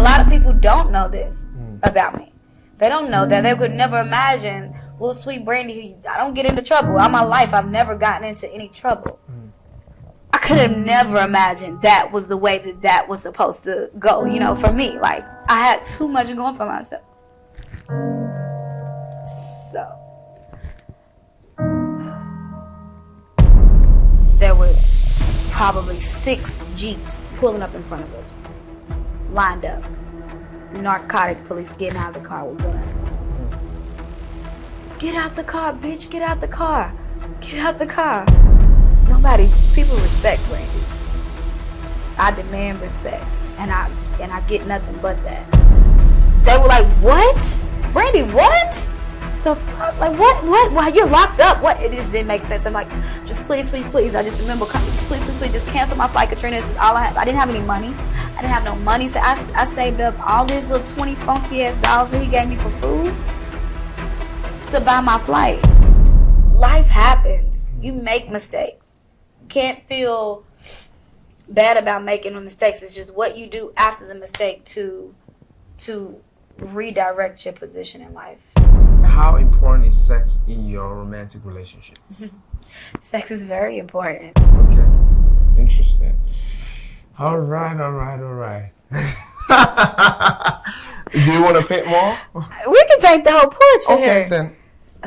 A lot of people don't know this about me. They don't know that. They could never imagine little sweet Brandi. I don't get into trouble. All my life, I've never gotten into any trouble. I could have never imagined that was the way that was supposed to go, for me. Like, I had too much going for myself. So, there were probably 6 Jeeps pulling up in front of us, lined up. Narcotic police getting out of the car with guns. Get out the car, bitch, get out the car. Get out the car. People respect Brandi. I demand respect, and I get nothing but that. They were like, what? Brandi, what? The fuck? Like, what? Why, you're locked up? What? It just didn't make sense. I'm like, just please. I just remember coming, just please, just cancel my flight, Katrina. This is all I have. I didn't have any money. I didn't have no money, so I saved up all these little 20 funky ass dollars that he gave me for food to buy my flight. Life happens. You make mistakes. Can't feel bad about making the mistakes. It's just what you do after the mistake to redirect your position in life. How important is sex in your romantic relationship? Sex is very important. Okay, interesting. All right. Do you want to paint more? We can paint the whole portrait. Okay, then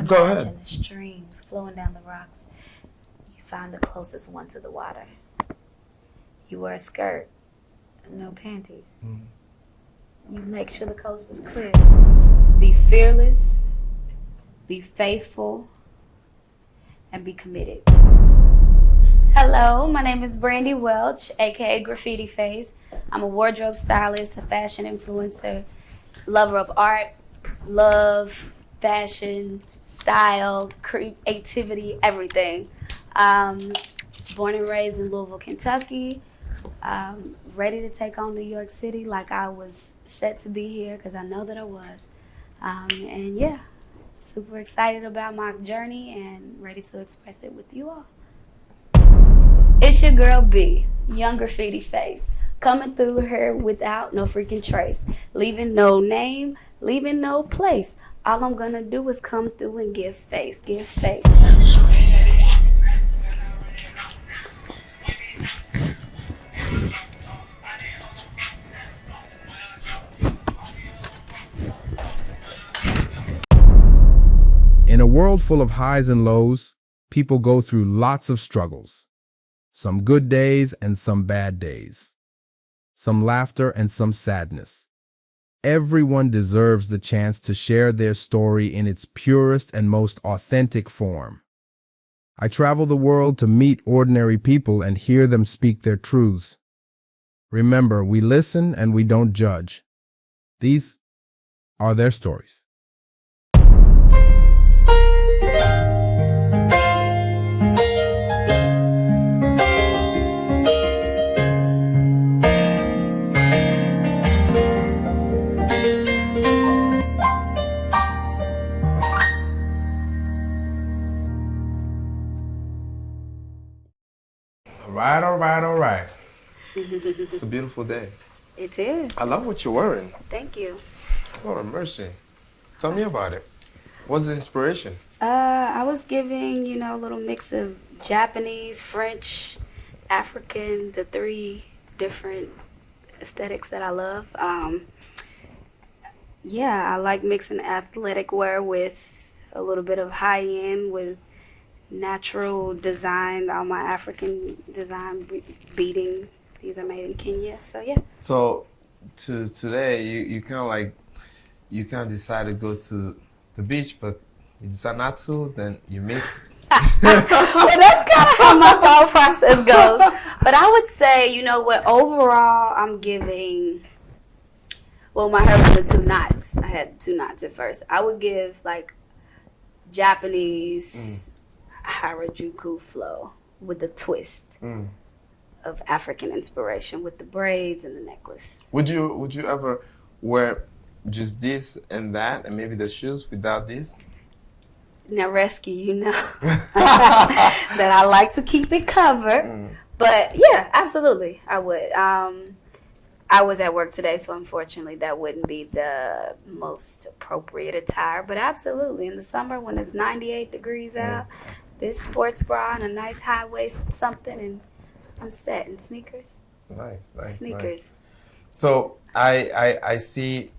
go ahead. Imagine the streams flowing down the rocks. You find the closest one to the water. You wear a skirt, no panties. You make sure the coast is clear. Be fearless, be faithful, and be committed. Hello, my name is Brandi Welch, aka Graffiti Face. I'm a wardrobe stylist, a fashion influencer, lover of art, love, fashion, style, creativity, everything. Born and raised in Louisville, Kentucky. Ready to take on New York City like I was set to be here, because I know that I was. And yeah, super excited about my journey and ready to express it with you all. It's your girl B, young Graffiti Face, coming through here without no freaking trace, leaving no name, leaving no place. All I'm gonna do is come through and give face. In a world full of highs and lows, people go through lots of struggles. Some good days and some bad days. Some laughter and some sadness. Everyone deserves the chance to share their story in its purest and most authentic form. I travel the world to meet ordinary people and hear them speak their truths. Remember, we listen and we don't judge. These are their stories. All right. It's a beautiful day. It is. I love what you're wearing. Thank you. Lord of mercy. Tell me about it. What's the inspiration? I was giving, a little mix of Japanese, French, African, the 3 different aesthetics that I love. I like mixing athletic wear with a little bit of high-end with natural design, all my African design beading. These are made in Kenya, so yeah. So today you kind of decide to go to the beach, but you decide not to, then you mix. Well, that's kind of how my thought process goes. But I would say, overall I'm giving, my hair was the 2 knots. I had 2 knots at first. I would give like Japanese Harajuku flow with the twist of African inspiration with the braids and the necklace. Would you ever wear just this and that and maybe the shoes without this? Now, Rescue, that I like to keep it covered. But yeah, absolutely, I would. I was at work today, so unfortunately that wouldn't be the most appropriate attire. But absolutely, in the summer when it's 98 degrees out, this sports bra and a nice high waist something, and I'm set in sneakers. Nice. Sneakers. Nice. So I see,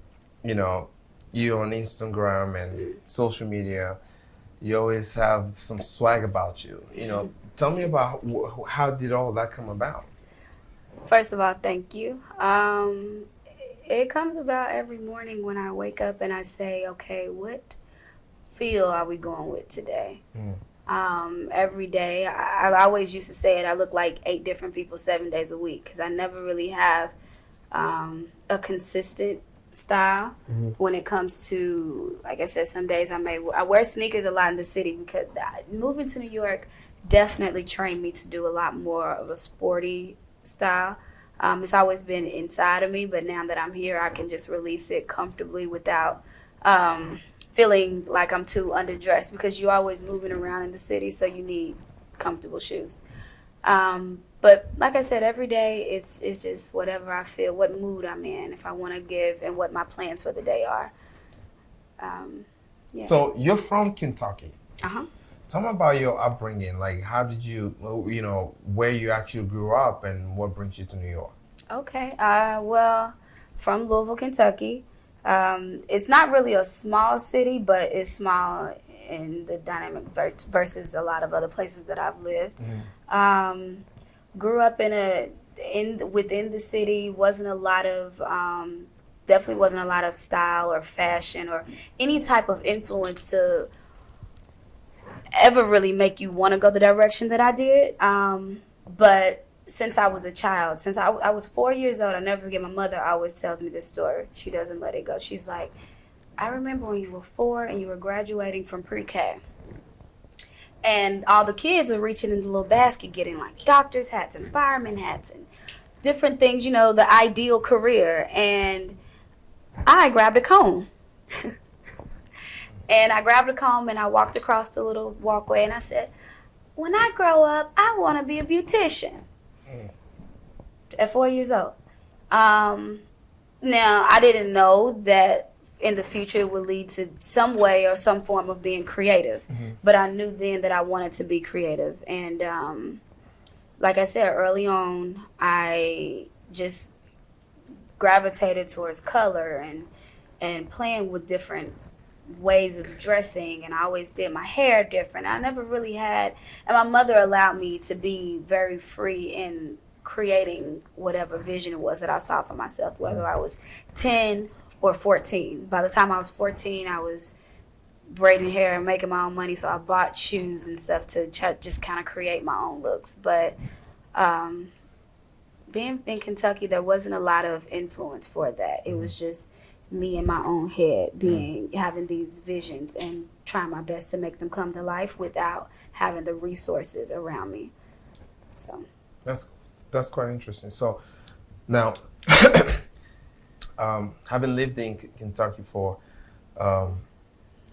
you know, you on Instagram and social media. You always have some swag about you. You know, tell me about how did all that come about? First of all, thank you. It comes about every morning when I wake up and I say, okay, what feel are we going with today? Every day, I always used to say it, I look like 8 different people 7 days a week because I never really have a consistent style when it comes to, like I said, some days I wear sneakers a lot in the city because moving to New York definitely trained me to do a lot more of a sporty style. It's always been inside of me, but now that I'm here, I can just release it comfortably without feeling like I'm too underdressed because you're always moving around in the city, so you need comfortable shoes. But like I said, every day it's just whatever I feel, what mood I'm in, if I want to give, and what my plans for the day are. Yeah. So you're from Kentucky. Uh-huh. Tell me about your upbringing. Like, how did you, you know, where you actually grew up and what brings you to New York? Okay. Well, from Louisville, Kentucky. It's not really a small city, but it's small in the dynamic versus a lot of other places that I've lived. Grew up within the city. Wasn't a lot of definitely wasn't a lot of style or fashion or any type of influence to ever really make you want to go the direction that I did. But since I was a child, since I was 4 years old, I never forget, my mother always tells me this story. She doesn't let it go. She's like, I remember when you were 4 and you were graduating from pre-K. And all the kids were reaching in the little basket getting like doctor's hats and fireman hats and different things, you know, the ideal career. And I grabbed a comb. And I grabbed a comb and I walked across the little walkway and I said, when I grow up, I want to be a beautician. At 4 years old. Now, I didn't know that in the future it would lead to some way or some form of being creative. But I knew then that I wanted to be creative. And like I said, early on, I just gravitated towards color and playing with different ways of dressing, and I always did my hair different. I never really had, and my mother allowed me to be very free in creating whatever vision it was that I saw for myself, whether I was 10 or 14. By the time I was 14, I was braiding hair and making my own money, so I bought shoes and stuff to just kind of create my own looks. But being in Kentucky, there wasn't a lot of influence for that. It was just me in my own head having these visions and trying my best to make them come to life without having the resources around me. So that's quite interesting. So now, having lived in Kentucky for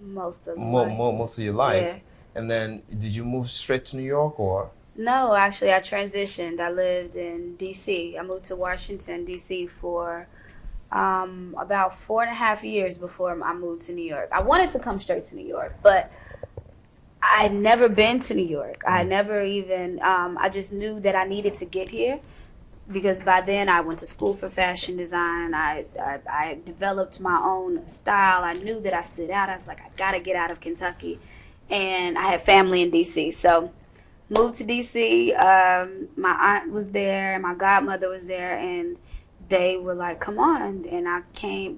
most of your life, yeah. And then did you move straight to New York or? No, actually I transitioned. I lived in DC. I moved to Washington DC for about 4.5 years before I moved to New York. I wanted to come straight to New York, but I had never been to New York. I never even, I just knew that I needed to get here because by then I went to school for fashion design. I developed my own style. I knew that I stood out. I was like, I gotta get out of Kentucky. And I had family in DC. So moved to DC. My aunt was there, my godmother was there, and they were like, come on. And I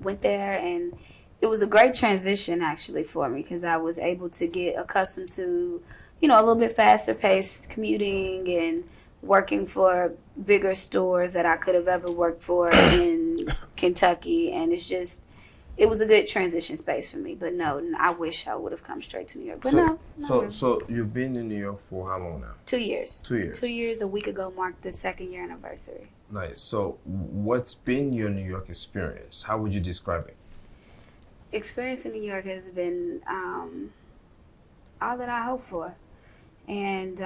went there, and it was a great transition actually for me because I was able to get accustomed to, you know, a little bit faster paced commuting and working for bigger stores that I could have ever worked for in Kentucky. And it was a good transition space for me. But no, I wish I would have come straight to New York. But So you've been in New York for how long now? 2 years. 2 years. 2 years, a week ago, marked the 2nd year anniversary. Nice. So what's been your New York experience? How would you describe it? Experience in New York has been all that I hope for. And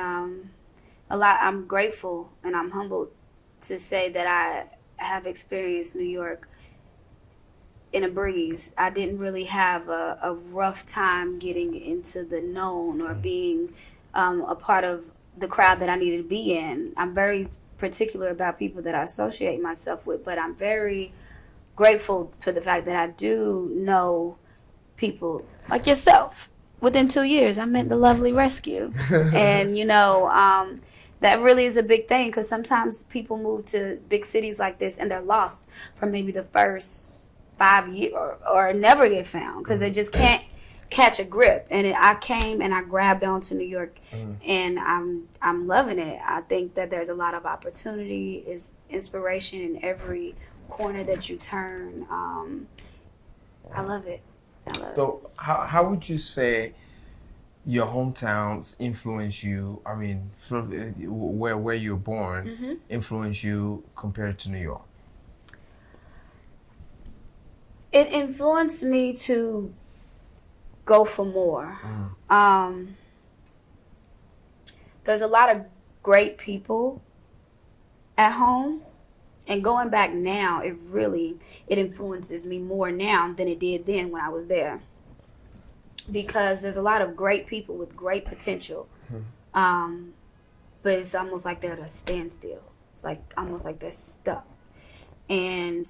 I'm grateful and I'm humbled to say that have experienced New York in a breeze. I didn't really have a rough time getting into the known or being a part of the crowd that I needed to be in. I'm very particular about people that I associate myself with, but I'm very grateful for the fact that I do know people like yourself. Within 2 years, I met the lovely rescue. And, that really is a big thing, because sometimes people move to big cities like this and they're lost for maybe the first 5 years or never get found because they just can't catch a grip. And I came and I grabbed onto New York, and I'm loving it. I think that there's a lot of opportunity, is inspiration in every corner that you turn. I love it. So how would you say your hometowns influence you? I mean, from where you were born, influence you compared to New York? It influenced me to go for more. There's a lot of great people at home, and going back now, it influences me more now than it did then when I was there. Because there's a lot of great people with great potential, but it's almost like they're at a standstill. It's like almost like they're stuck, and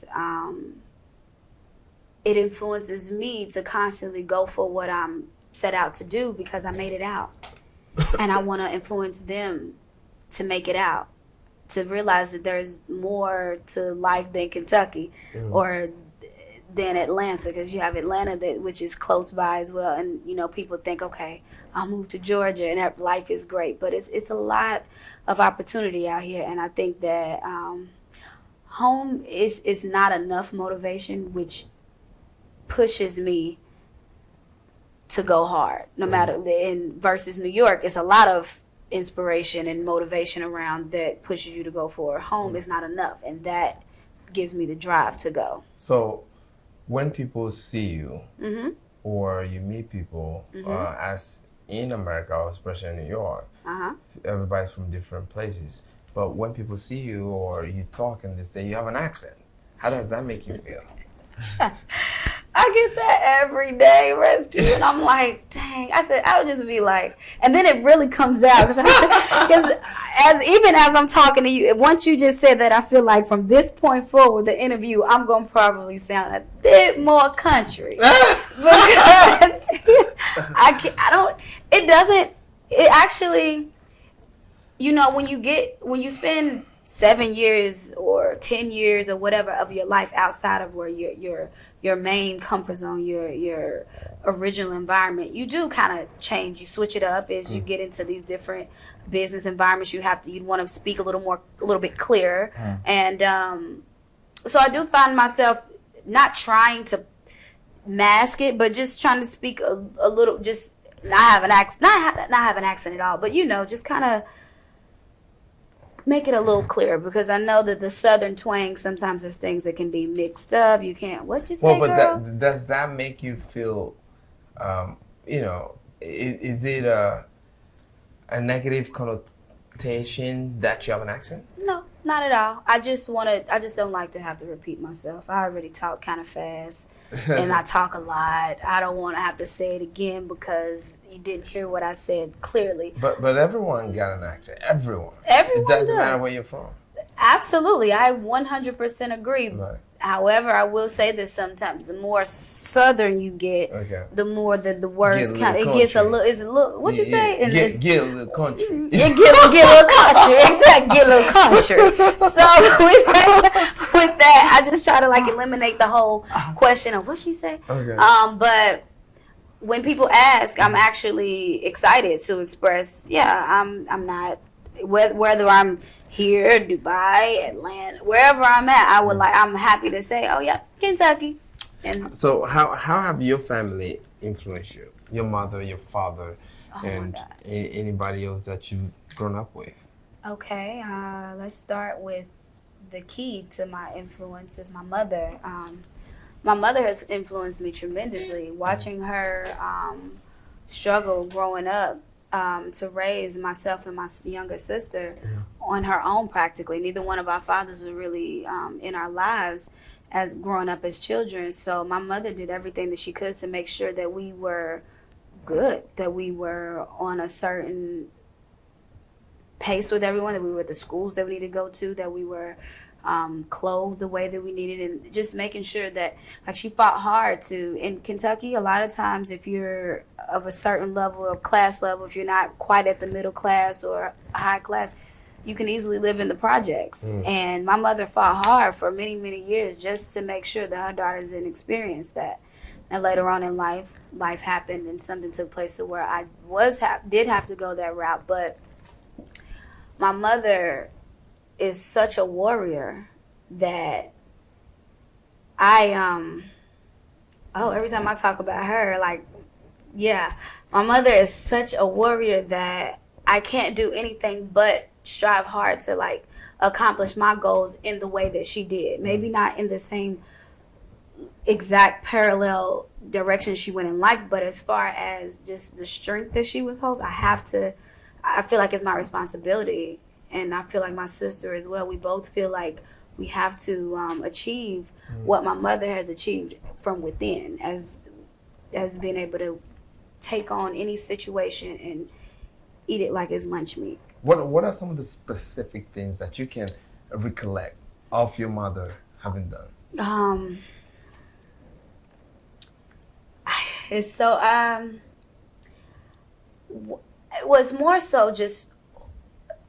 it influences me to constantly go for what I'm set out to do because I made it out, and I want to influence them to make it out, to realize that there's more to life than Kentucky or than Atlanta, because you have Atlanta which is close by as well, and people think, okay, I'll move to Georgia and that life is great, but it's a lot of opportunity out here, and I think that home is not enough motivation, which pushes me to go hard. No matter versus New York, it's a lot of inspiration and motivation around that pushes you to go for. Home is not enough, and that gives me the drive to go. So when people see you or you meet people, as in America, or especially in New York, everybody's from different places. But when people see you or you talk and they say you have an accent, how does that make you feel? I get that every day, rescue, and I'm like, dang. I would just be like, and then it really comes out because even as I'm talking to you, once you just said that, I feel like from this point forward, the interview, I'm gonna probably sound a bit more country because it actually, when you spend 7 years or 10 years or whatever of your life outside of where your main comfort zone, your original environment, you do kind of change. You switch it up as you get into these different business environments. You'd want to speak a little bit clearer, and so I do find myself not trying to mask it, but just trying to speak a little, just not have an accent at all, but just kind of make it a little clearer, because I know that the Southern twang, sometimes there's things that can be mixed up. You can't, what you say, girl? Does that make you feel, is it a negative connotation that you have an accent? No, not at all. I just don't like to have to repeat myself. I already talk kind of fast, and I talk a lot. I don't want to have to say it again because you didn't hear what I said clearly. But everyone got an accent. Everyone. Everyone It doesn't does. matter where you're from. Absolutely. I 100% agree. Right. However, I will say that sometimes the more Southern you get, the more that the words gets a little, what you say? Get a little country. Yeah, get a little country. Exactly, get a little country. So with that, I just try to eliminate the whole question of what she say. Okay. But when people ask, I'm actually excited to express, I'm not, whether I'm here, Dubai, Atlanta, wherever I'm at, I'm happy to say, oh yeah, Kentucky. And so how have your family influenced you? Your mother, your father, and anybody else that you've grown up with? Okay, let's start with the key to my influence is my mother. My mother has influenced me tremendously. Watching her struggle growing up, to raise myself and my younger sister on her own practically. Neither one of our fathers were really in our lives as growing up as children. So my mother did everything that she could to make sure that we were good, that we were on a certain pace with everyone, that we were at the schools that we needed to go to, that we were clothed the way that we needed, and just making sure that, like, she fought hard to, in Kentucky, a lot of times if you're of a certain level of class level, if you're not quite at the middle class or high class, you can easily live in the projects. And my mother fought hard for many, many years just to make sure that her daughters didn't experience that. And later on in life happened and something took place to where I did have to go that route. But my mother is such a warrior that every time I talk about her, like, yeah, my mother is such a warrior that I can't do anything but strive hard to, like, accomplish my goals in the way that she did. Maybe not in the same exact parallel direction she went in life, but as far as just the strength that she withholds, I feel like it's my responsibility. And I feel like my sister as well. We both feel like we have to achieve what my mother has achieved from within, as being able to take on any situation and eat it like it's lunch meat. What are some of the specific things that you can recollect of your mother having done? It's so it was more so just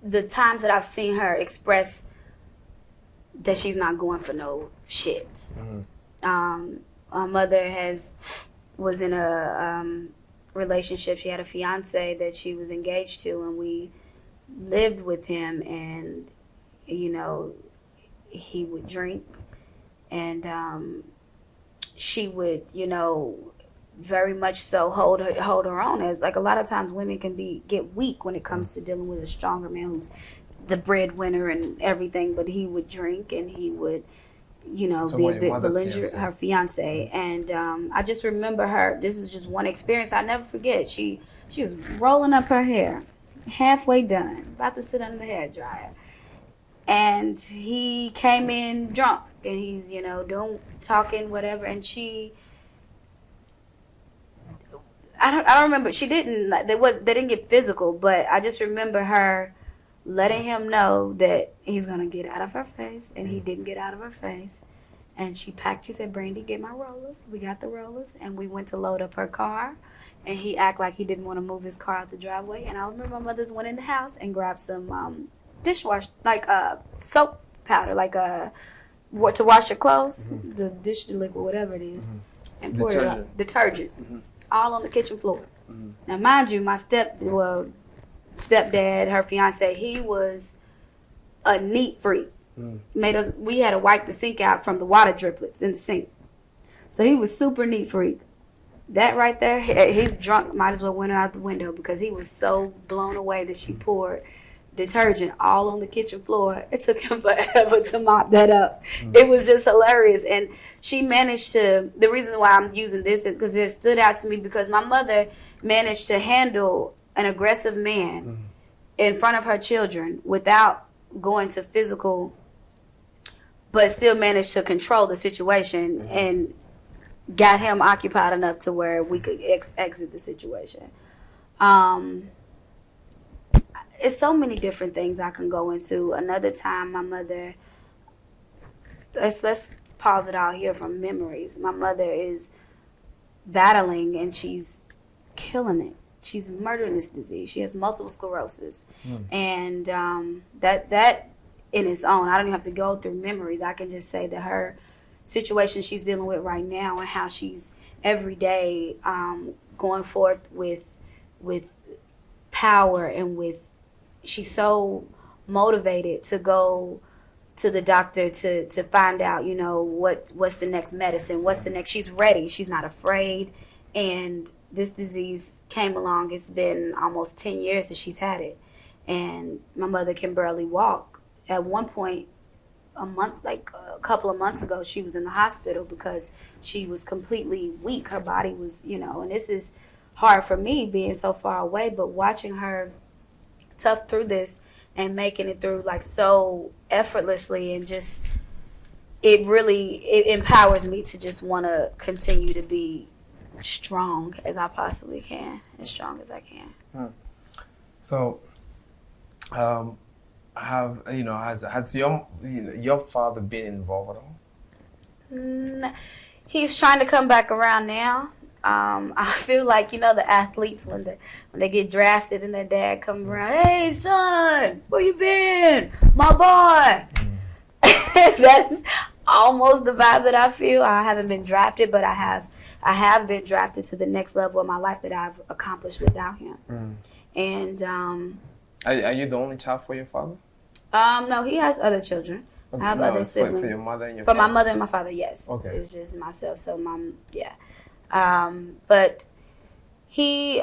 the times that I've seen her express that she's not going for no shit. My mother was in a relationship. She had a fiance that she was engaged to, and we lived with him, and he would drink, and she would very much so hold her own. As, like, a lot of times women can get weak when it comes to dealing with a stronger man who's the breadwinner and everything, but he would drink and he would be a bit belligerent, her fiance. And I just remember her, this is just one experience I never forget. She was rolling up her hair, halfway done, about to sit under the hairdryer, and he came in drunk, and he's talking whatever, and I don't remember. She didn't. They didn't get physical, but I just remember her letting him know that he's gonna get out of her face, and he didn't get out of her face. And she packed. She said, "Brandi, get my rollers." We got the rollers, and we went to load up her car. And he acted like he didn't want to move his car out the driveway. And I remember my mother's went in the house and grabbed some dishwash, like soap powder, like to wash your clothes, the dish liquid, whatever it is, and pour it out. Detergent. All on the kitchen floor. Now, mind you, my stepdad, her fiance, he was a neat freak. We had to wipe the sink out from the water driplets in the sink. So he was super neat freak. That right there, he's drunk, might as well went out the window, because he was so blown away that she poured detergent all on the kitchen floor. It took him forever to mop that up. It was just hilarious. And she managed to, the reason why I'm using this is because it stood out to me, because my mother managed to handle an aggressive man in front of her children without going to physical, but still managed to control the situation and got him occupied enough to where we could exit the situation. It's so many different things I can go into. Another time, my mother, let's pause it all here from memories. My mother is battling, and she's killing it. She's murdering this disease. She has multiple sclerosis. And that in its own, I don't even have to go through memories. I can just say that her situation she's dealing with right now, and how she's every day going forth with power, and she's so motivated to go to the doctor to find out, what's the next medicine, what's the next. She's ready. She's not afraid. And this disease came along. It's been almost 10 years that she's had it. And my mother can barely walk. At one point, a couple of months ago, she was in the hospital because she was completely weak. Her body was, and this is hard for me being so far away, but watching her tough through this and making it through like so effortlessly, and just it empowers me to just want to continue to be strong as I possibly can, as strong as I can. So, has your father been involved at all? He's trying to come back around now. I feel like, the athletes when they get drafted and their dad comes around, hey son, where you been? My boy. That's almost the vibe that I feel. I haven't been drafted, but I have been drafted to the next level of my life that I've accomplished without him. And are you the only child for your father? No, he has other children. I have other siblings. For your mother and your father? father? My mother and my father, yes. Okay. It's just myself. So mom, yeah. But he's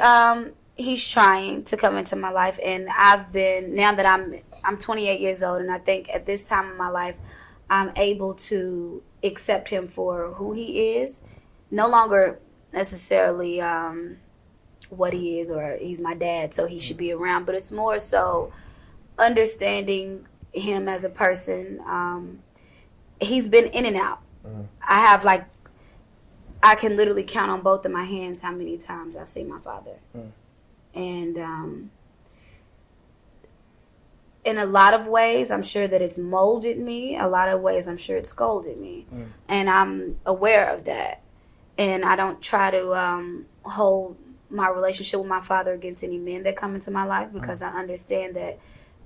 trying to come into my life, and now that I'm 28 years old, and I think at this time in my life, I'm able to accept him for who he is. No longer necessarily what he is, or he's my dad, so he should be around, but it's more so understanding him as a person. He's been in and out. I can literally count on both of my hands how many times I've seen my father. And in a lot of ways, I'm sure that it's molded me. A lot of ways, I'm sure it's scolded me. And I'm aware of that. And I don't try to hold my relationship with my father against any men that come into my life, because I understand that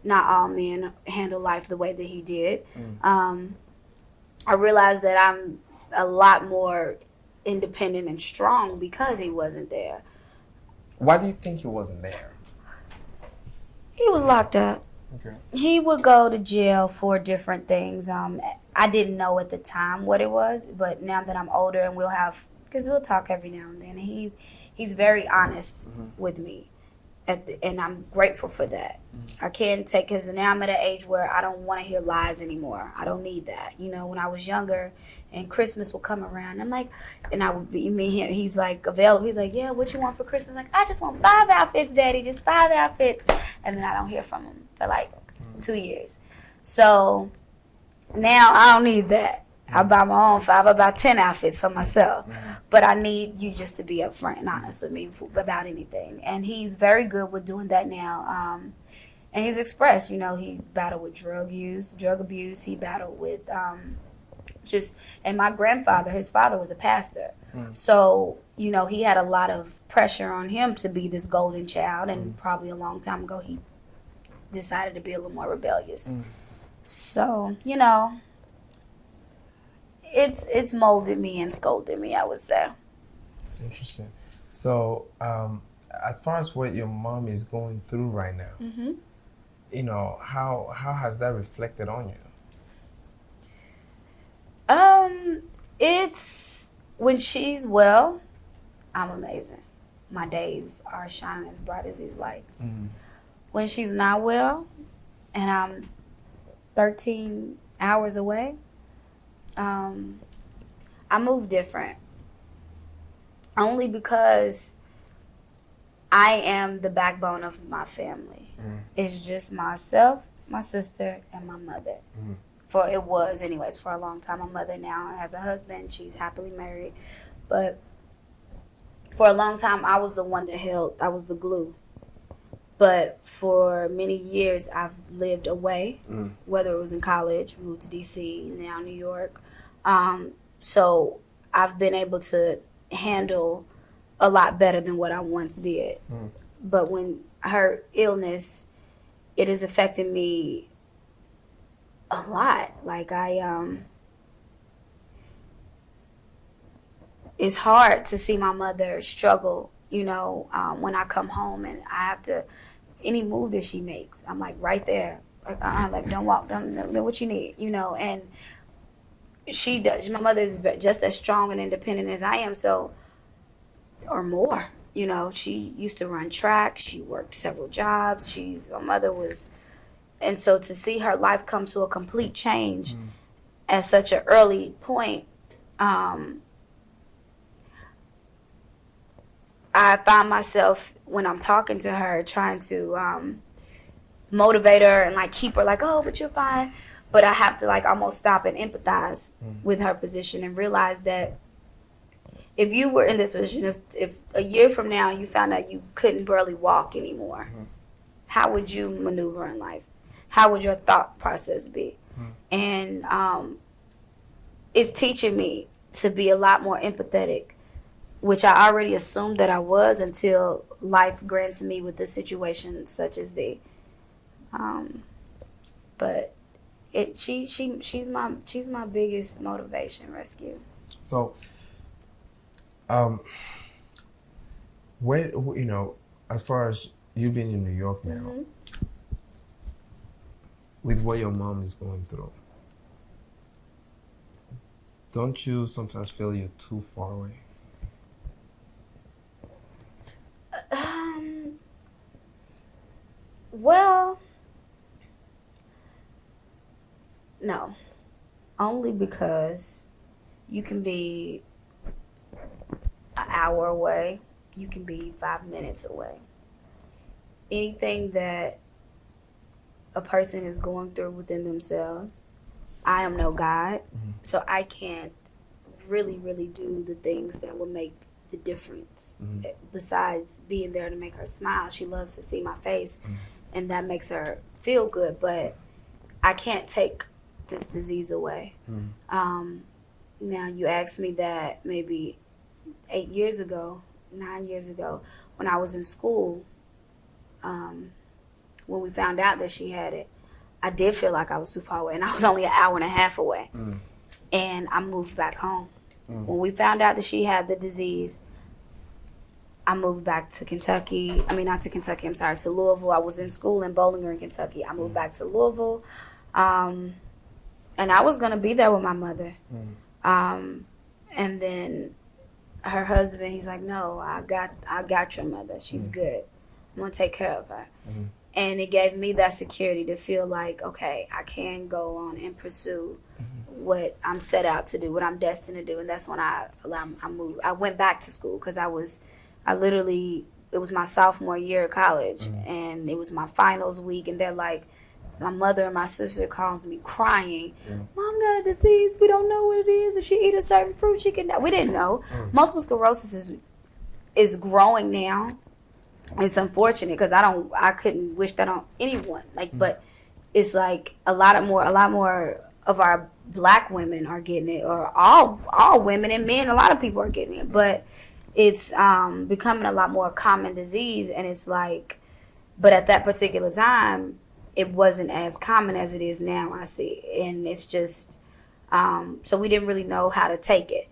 not all men handle life the way that he did. I realize that I'm a lot more independent and strong because he wasn't there. Why do you think he wasn't there? He was locked up. Okay. He would go to jail for different things. I didn't know at the time what it was, but now that I'm older and because we'll talk every now and then, and he's very honest with me. And I'm grateful for that. I can't take, because now I'm at an age where I don't want to hear lies anymore. I don't need that. When I was younger and Christmas will come around, I'm like, and I would be, he's like available. He's like, yeah, what you want for Christmas? I'm like, I just want 5 outfits, Daddy, just 5 outfits. And then I don't hear from him for like 2 years. So now I don't need that. I buy my own 5, about 10 outfits for myself. But I need you just to be upfront and honest with me about anything. And he's very good with doing that now. And he's expressed, he battled with drug abuse. He battled with and my grandfather, his father was a pastor. So, he had a lot of pressure on him to be this golden child. And probably a long time ago, he decided to be a little more rebellious. So, it's molded me and scolded me, I would say. Interesting. So, as far as what your mom is going through right now, how has that reflected on you? It's when she's well, I'm amazing. My days are shining as bright as these lights. When she's not well, and I'm 13 hours away, I move different. Only because I am the backbone of my family. It's just myself, my sister, and my mother. It was anyways for a long time. My mother now has a husband. She's happily married. But for a long time, I was the one I was the glue. But for many years, I've lived away, whether it was in college, moved to D.C., now New York. So I've been able to handle a lot better than what I once did. But when her illness, it has affected me a lot. Like it's hard to see my mother struggle, when I come home and I have to, any move that she makes, I'm like right there. Like don't walk, don't what you need, and she does. My mother is just as strong and independent as I am, so, or more. She used to run track. She worked several jobs. My mother was, and so to see her life come to a complete change at such an early point, I find myself when I'm talking to her trying to motivate her and like keep her like, oh, but you're fine. But I have to like almost stop and empathize with her position and realize that if you were in this position, if a year from now you found out you couldn't barely walk anymore, how would you maneuver in life? How would your thought process be? And it's teaching me to be a lot more empathetic, which I already assumed that I was until life granted me with a situation such as the. But she's my biggest motivation, Rescue. So, where, you know, as far as you being in New York now, with what your mom is going through, don't you sometimes feel you're too far away? Well, no. Only because you can be an hour away, you can be 5 minutes away. Anything that a person is going through within themselves, I am no God, so I can't really do the things that will make the difference. Besides being there to make her smile, she loves to see my face, and that makes her feel good, but I can't take this disease away. Now, you asked me that maybe 9 years ago, when I was in school, when we found out that she had it, I did feel like I was too far away, and I was only an hour and a half away. And I moved back home. When we found out that she had the disease, I moved back to Kentucky. I mean, not to Kentucky, I'm sorry, to Louisville. I was in school in Bowling Green, Kentucky. I moved back to Louisville. And I was going to be there with my mother. And then her husband, he's like, no, I got your mother. She's good. I'm going to take care of her. And it gave me that security to feel like, okay, I can go on and pursue what I'm set out to do, what I'm destined to do. And that's when I moved. I went back to school because it was my sophomore year of college, and it was my finals week, and they're like, my mother and my sister calls me crying, Mom got a disease, we don't know what it is, if she eat a certain fruit she can die. We didn't know. Multiple sclerosis is growing now. It's unfortunate because I couldn't wish that on anyone. But it's like a lot more of our black women are getting it, or all women and men. A lot of people are getting it, but it's becoming a lot more common disease. And it's like, but at that particular time, it wasn't as common as it is now. I see, and it's just so we didn't really know how to take it.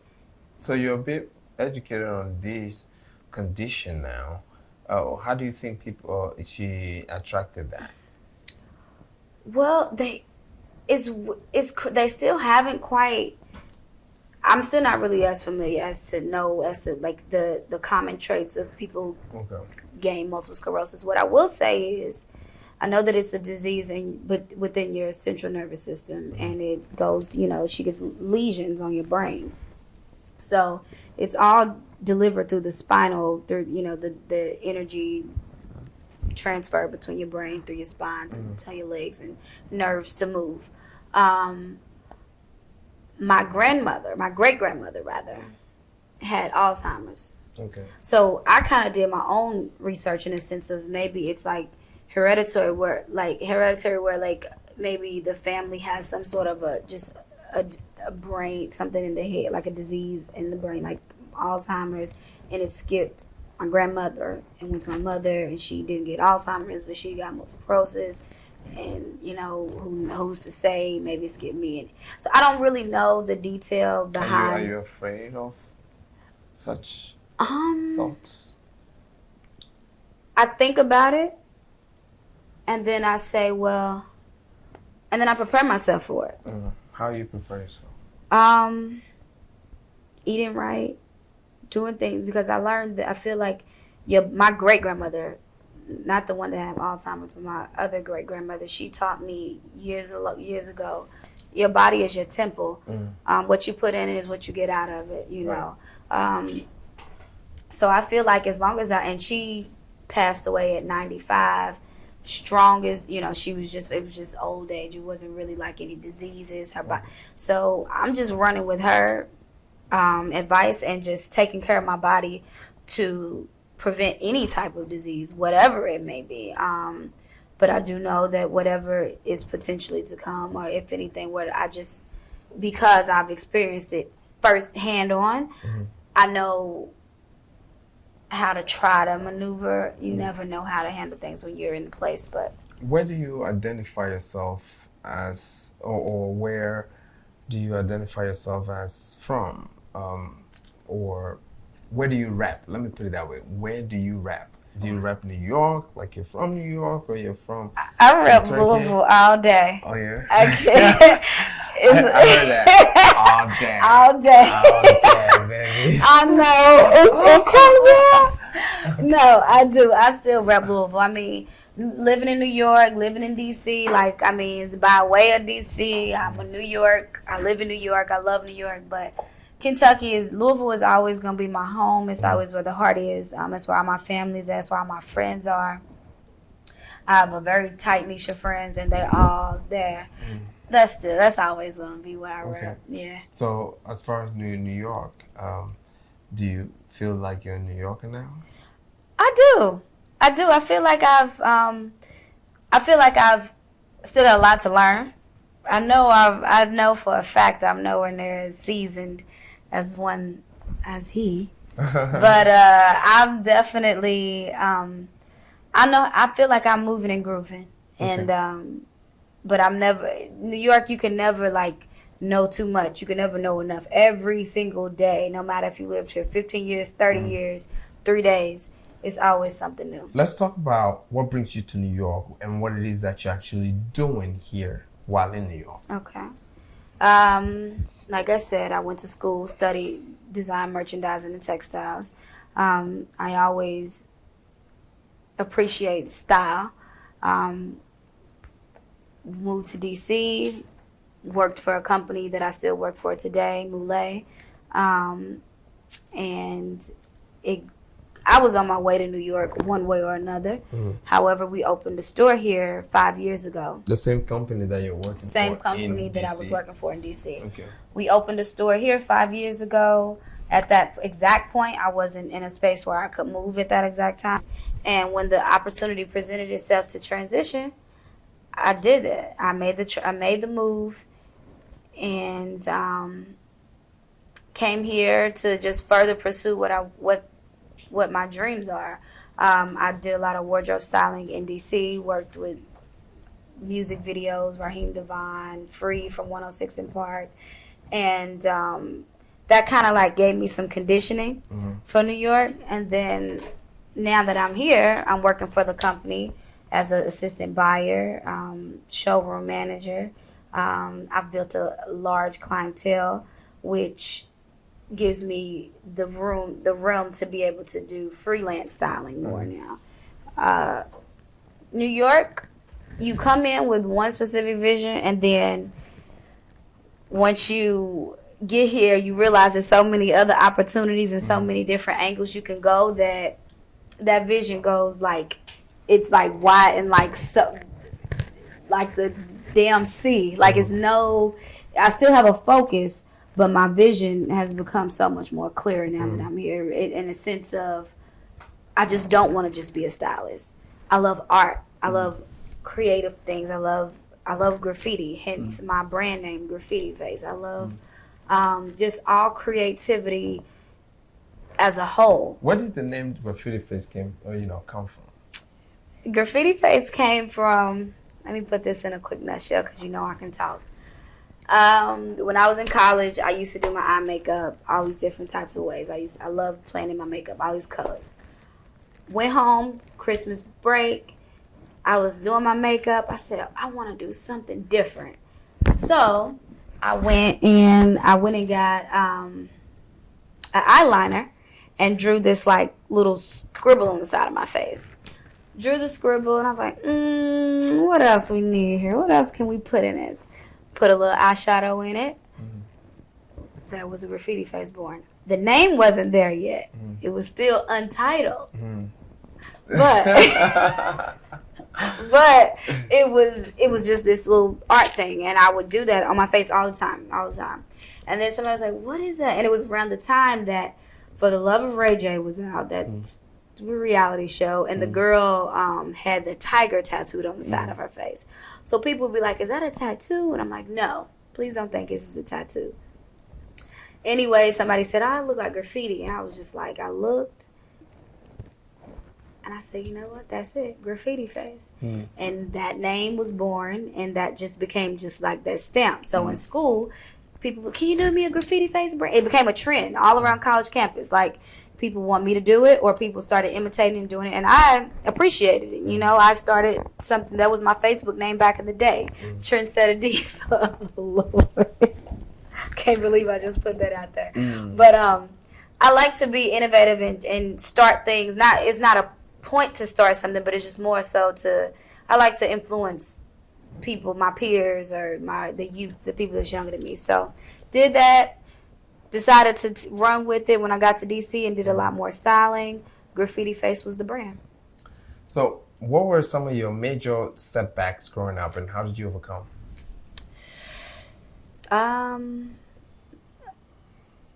So you're a bit educated on this condition now. Oh, how do you think she attracted that? Well, they still haven't quite. I'm still not really as familiar as to like the common traits of people who gain multiple sclerosis. What I will say is, I know that it's a disease within your central nervous system, and it goes, she gets lesions on your brain. So it's all delivered through the spinal, through, the energy transfer between your brain through your spine to tell your legs and nerves to move. My great-grandmother rather, had Alzheimer's. Okay. So I kind of did my own research in a sense of maybe it's like hereditary where maybe the family has some sort of a brain, something in the head, like a disease in the brain, like Alzheimer's, and it skipped my grandmother and went to my mother, and she didn't get Alzheimer's, but she got multiple sclerosis. And who's to say, maybe it skipped me. And so I don't really know the detail behind. Are you afraid of such thoughts? I think about it, and then I say, well, and then I prepare myself for it. How do you prepare yourself? Eating right, doing things, because I learned that I feel like my great-grandmother, not the one that had Alzheimer's, but my other great-grandmother, she taught me years ago, your body is your temple. What you put in it is what you get out of it, know. So I feel like as long as and she passed away at 95, strong as, you know, it was just old age. It wasn't really like any diseases. So I'm just running with her advice and just taking care of my body to prevent any type of disease, whatever it may be. But I do know that whatever is potentially to come, or if anything, because I've experienced it firsthand on, I know how to try to maneuver. You never know how to handle things when you're in the place. But where do you identify yourself as, or where do you identify yourself as from? Or where do you rap? Let me put it that way. Where do you rap? Do you rap New York, like you're from New York, or you're from I rap Louisville all day. Oh, yeah? I heard that. All day. All day. All day, baby. I know. It comes out. No, I do. I still rap Louisville. I mean, living in New York, living in D.C., like, I mean, it's by way of D.C. I'm in New York. I live in New York. I love New York, but Louisville is always going to be my home. It's always where the heart is. It's where all my family is. That's where all my friends are. I have a very tight niche of friends, and they're all there. That's always going to be where I rap. Yeah. So as far as New York, do you feel like you're a New Yorker now? I do. I feel like I've still got a lot to learn. I know for a fact I'm nowhere near as seasoned as one as he, but I'm definitely I feel like I'm moving and grooving, and but I'm never New York. You can never like know too much. You can never know enough. Every single day, no matter if you lived here 15 years, 30 years, 3 days, it's always something new. Let's talk about what brings you to New York and what it is that you're actually doing here while in New York. Okay. Like I said, I went to school, studied design, merchandising, and textiles. I always appreciate style. Moved to D.C., worked for a company that I still work for today, Moulet. And I was on my way to New York one way or another. However, we opened a store here 5 years ago. The same company that you're working for? Same company that I was working for in D.C. Okay. We opened a store here 5 years ago. At that exact point, I wasn't in a space where I could move at that exact time. And when the opportunity presented itself to transition, I did it. I made the move, and came here to just further pursue what my dreams are. I did a lot of wardrobe styling in D.C., worked with music videos, Raheem Devon, Free from 106 in Park. And that kind of like gave me some conditioning for New York. And then now that I'm here, I'm working for the company as an assistant buyer, showroom manager. I've built a large clientele, which gives me the realm to be able to do freelance styling more now. New York, you come in with one specific vision, and then once you get here, you realize there's so many other opportunities and so many different angles you can go that vision goes like, it's like wide and like so, like the damn sea. Like it's I still have a focus, but my vision has become so much more clear now that I'm here. In a sense of, I just don't want to just be a stylist. I love art. I love creative things. I love graffiti. Hence my brand name, Graffiti Face. I love just all creativity as a whole. Where did the name Graffiti Face come from? Graffiti Face came from. Let me put this in a quick nutshell because you know I can talk. When I was in college, I used to do my eye makeup all these different types of ways. I love planning my makeup, all these colors. Went home, Christmas break. I was doing my makeup. I said, I want to do something different. So I went and got an eyeliner and drew this like little scribble on the side of my face. Drew the scribble and I was like, what else we need here? What else can we put in this? Put a little eyeshadow in it. there was a graffiti face born. The name wasn't there yet. It was still untitled. But but it was just this little art thing, and I would do that on my face all the time. And then somebody was like, "What is that?" And it was around the time that For the Love of Ray J was out, that reality show, and the girl had the tiger tattooed on the side of her face. So people would be like, "Is that a tattoo?" And I'm like, "No, please don't think this is a tattoo." Anyway, somebody said, "I look like graffiti," and I was just like, I looked. And I said, you know what? That's it. Graffiti face. And that name was born, and that just became just like that stamp. So in school, people, "Can you do me a graffiti face?" It became a trend all around college campus. Like, people want me to do it, or people started imitating and doing it. And I appreciated it. You know, I started something that was my Facebook name back in the day. Trendsetter Diva. Lord. Can't believe I just put that out there. But I like to be innovative and start things. It's not a point to start something, but it's just more so I like to influence people, my peers, or the youth, the people that's younger than me. So did that, decided to run with it when I got to DC, and did a lot more styling. Graffiti Face was the brand. So what were some of your major setbacks growing up, and how did you overcome?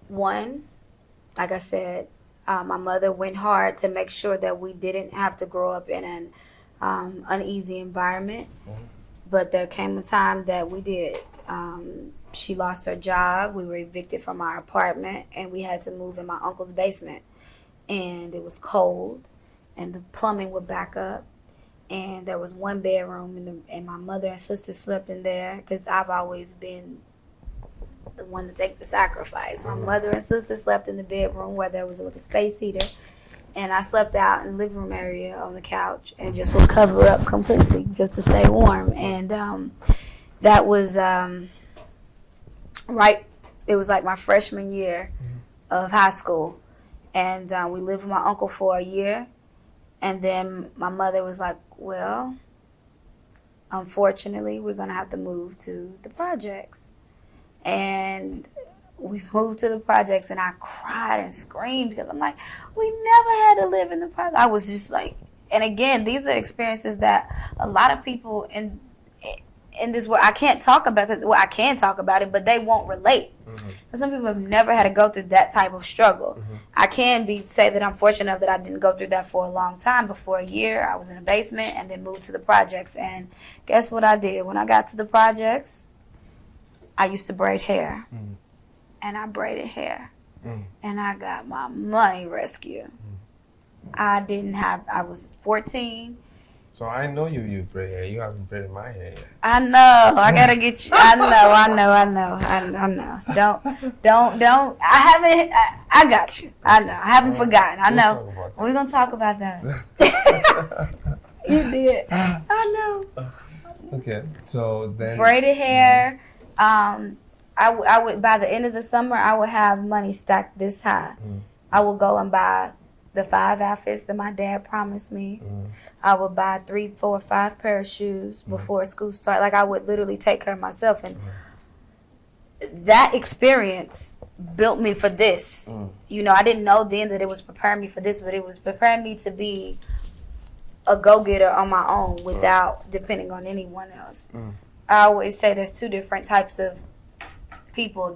One, like I said, my mother went hard to make sure that we didn't have to grow up in an uneasy environment. But there came a time that we did. She lost her job. We were evicted from our apartment, and we had to move in my uncle's basement. And it was cold, and the plumbing would back up. And there was one bedroom, and my mother and sister slept in there, because I've always been the one to take the sacrifice. My mother and sister slept in the bedroom where there was a little space heater, and I slept out in the living room area on the couch and just would cover up completely just to stay warm. And that was it was like my freshman year of high school, and we lived with my uncle for a year, and then my mother was like, "Well, unfortunately, we're gonna have to move to the projects." And we moved to the projects, and I cried and screamed, because I'm like, we never had to live in the projects. I was just like, and again, these are experiences that a lot of people in this world, I can't talk about, I can talk about it, but they won't relate. Some people have never had to go through that type of struggle. I can say that I'm fortunate enough that I didn't go through that for a long time. But for a year, I was in a basement and then moved to the projects. And guess what I did? When I got to the projects, I used to braid hair, and I braided hair, and I got my money rescue. I was 14. So I know you braid hair. You haven't braided my hair yet. I know. I gotta get you. I know. Don't. I haven't. I got you. I know. I haven't forgotten. I know. We're gonna talk about that. You did. I know. Okay. So then. Braided hair. I would, by the end of the summer, I would have money stacked this high. I would go and buy the 5 outfits that my dad promised me. I would buy 3, 4, 5 pair of shoes before school started. Like, I would literally take care of myself. And that experience built me for this. You know, I didn't know then that it was preparing me for this, but it was preparing me to be a go-getter on my own without depending on anyone else. I always say there's 2 different types of people.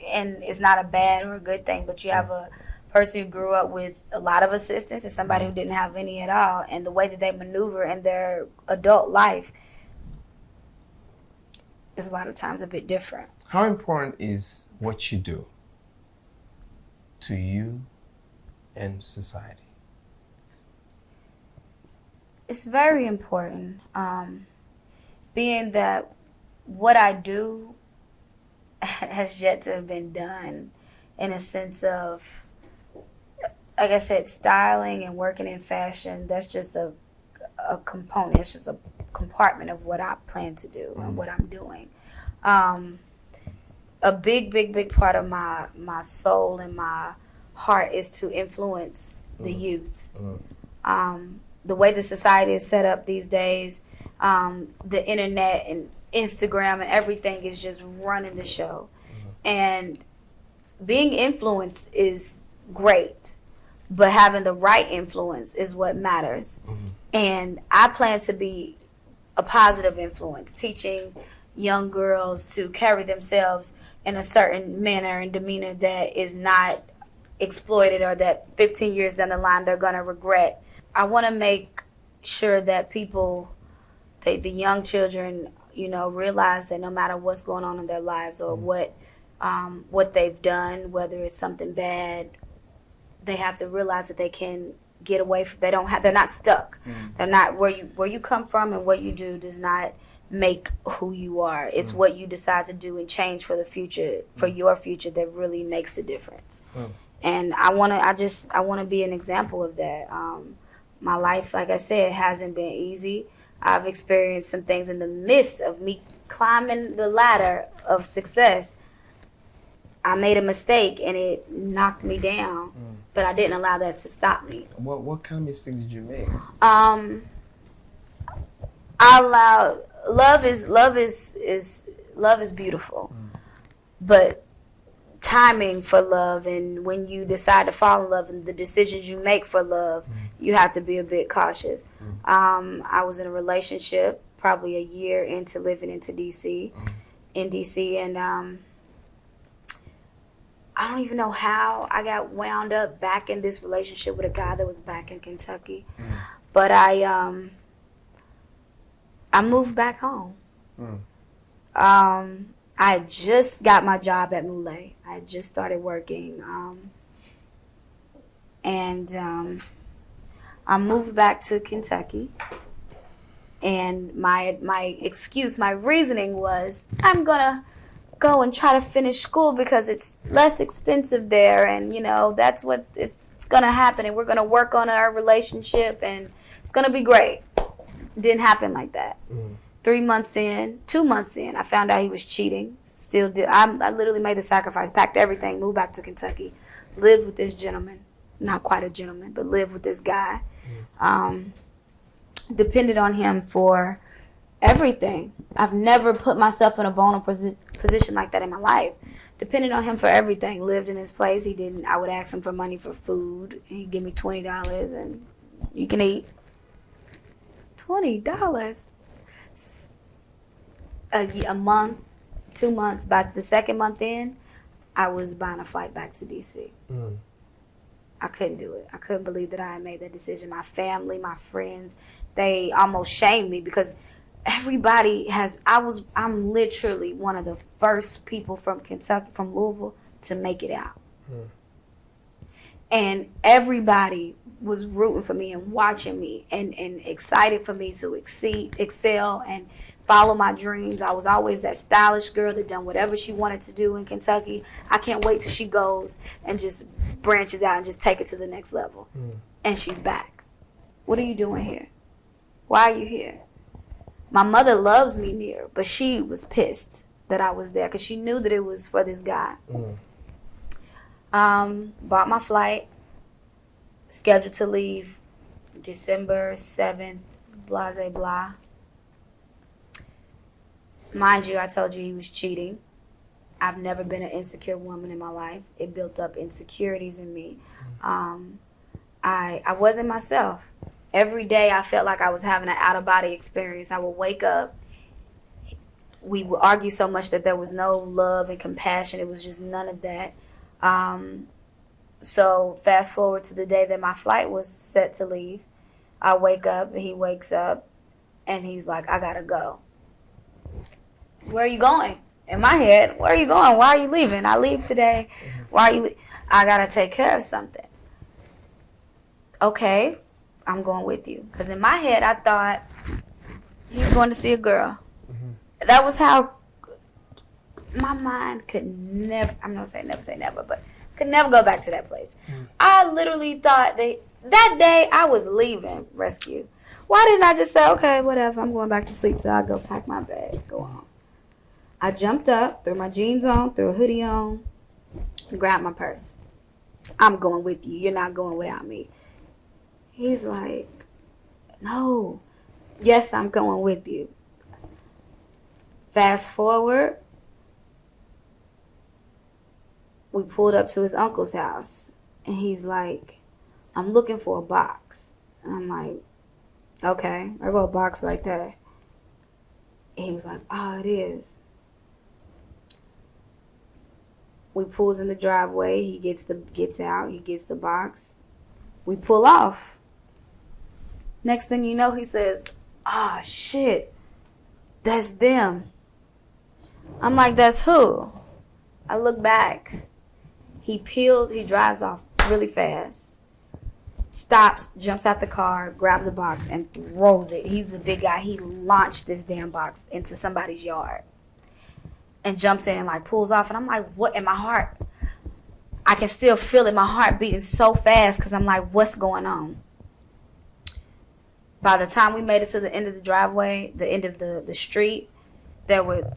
And it's not a bad or a good thing, but you have a person who grew up with a lot of assistance and somebody who didn't have any at all, and the way that they maneuver in their adult life is a lot of times a bit different. How important is what you do to you and society? It's very important. Being that what I do has yet to have been done, in a sense of, like I said, styling and working in fashion, that's just a component. It's just a compartment of what I plan to do and what I'm doing. A big part of my soul and my heart is to influence the youth. The way the society is set up these days, the internet and Instagram and everything is just running the show. And being influenced is great, but having the right influence is what matters. And I plan to be a positive influence, teaching young girls to carry themselves in a certain manner and demeanor that is not exploited, or that 15 years down the line they're going to regret. I want to make sure that people, the young children, realize that no matter what's going on in their lives, or what they've done, whether it's something bad, they have to realize that they can get away from. They're not stuck. They're not where you come from, and what you do does not make who you are. It's what you decide to do and change for the future, for your future, that really makes the difference. And I want to be an example of that. My life, like I said, hasn't been easy. I've experienced some things in the midst of me climbing the ladder of success. I made a mistake and it knocked me down, but I didn't allow that to stop me. What kind of mistake did you make? I allowed love is beautiful, but timing for love, and when you decide to fall in love and the decisions you make for love, you have to be a bit cautious. I was in a relationship probably a year into living in DC, and I don't even know how I got wound up back in this relationship with a guy that was back in Kentucky. But I moved back home. I just got my job at Moulet. I had just started working. And I moved back to Kentucky. And my reasoning was, I'm going to go and try to finish school because it's less expensive there, and that's what it's going to happen, and we're going to work on our relationship, and it's going to be great. Didn't happen like that. 2 months in, I found out he was cheating. Still did. I literally made the sacrifice, packed everything, moved back to Kentucky, lived with this gentleman, not quite a gentleman, but lived with this guy. Depended on him for everything. I've never put myself in a vulnerable position like that in my life. Depended on him for everything. Lived in his place. I would ask him for money for food. He'd give me $20 and you can eat. $20 a month, 2 months. By the second month in, I was buying a flight back to DC. I couldn't do it. I couldn't believe that I had made that decision. My family, my friends, they almost shamed me because everybody I'm literally one of the first people from Kentucky, from Louisville, to make it out. And everybody was rooting for me and watching me and excited for me to excel and follow my dreams. I was always that stylish girl that done whatever she wanted to do in Kentucky. I can't wait till she goes and just branches out and just take it to the next level. And she's back. What are you doing here? Why are you here? My mother loves me near, but she was pissed that I was there because she knew that it was for this guy. Bought my flight, scheduled to leave December 7th, blah, blah, blah. Mind you, I told you he was cheating. I've never been an insecure woman in my life. It built up insecurities in me. I wasn't myself. Every day I felt like I was having an out-of-body experience. I would wake up. We would argue so much that there was no love and compassion. It was just none of that. So fast forward to the day that my flight was set to leave. I wake up, he wakes up, and he's like, I gotta go. Where are you going? In my head, where are you going? Why are you leaving? I leave today. Why are you I gotta take care of something. Okay, I'm going with you. Because in my head, I thought he's going to see a girl. That was how my mind could never, I'm not saying never say never, but could never go back to that place. I literally thought that day I was leaving rescue. Why didn't I just say, okay, whatever, I'm going back to sleep till I go pack my bag, go home. I jumped up, threw my jeans on, threw a hoodie on, grabbed my purse. I'm going with you. You're not going without me. He's like, no. Yes, I'm going with you. Fast forward. We pulled up to his uncle's house, and he's like, I'm looking for a box. And I'm like, okay, I got a box right there. And he was like, oh, it is. We pulls in the driveway. He gets out. He gets the box. We pull off. Next thing you know, he says, ah, shit, that's them. I'm like, that's who? I look back. He drives off really fast. Stops, jumps out the car, grabs a box, and throws it. He's a big guy. He launched this damn box into somebody's yard. And jumps in and like pulls off. And I'm like, what? In my heart, I can still feel it. My heart beating so fast because I'm like, what's going on? By the time we made it to the end of the driveway, the end of the street, there were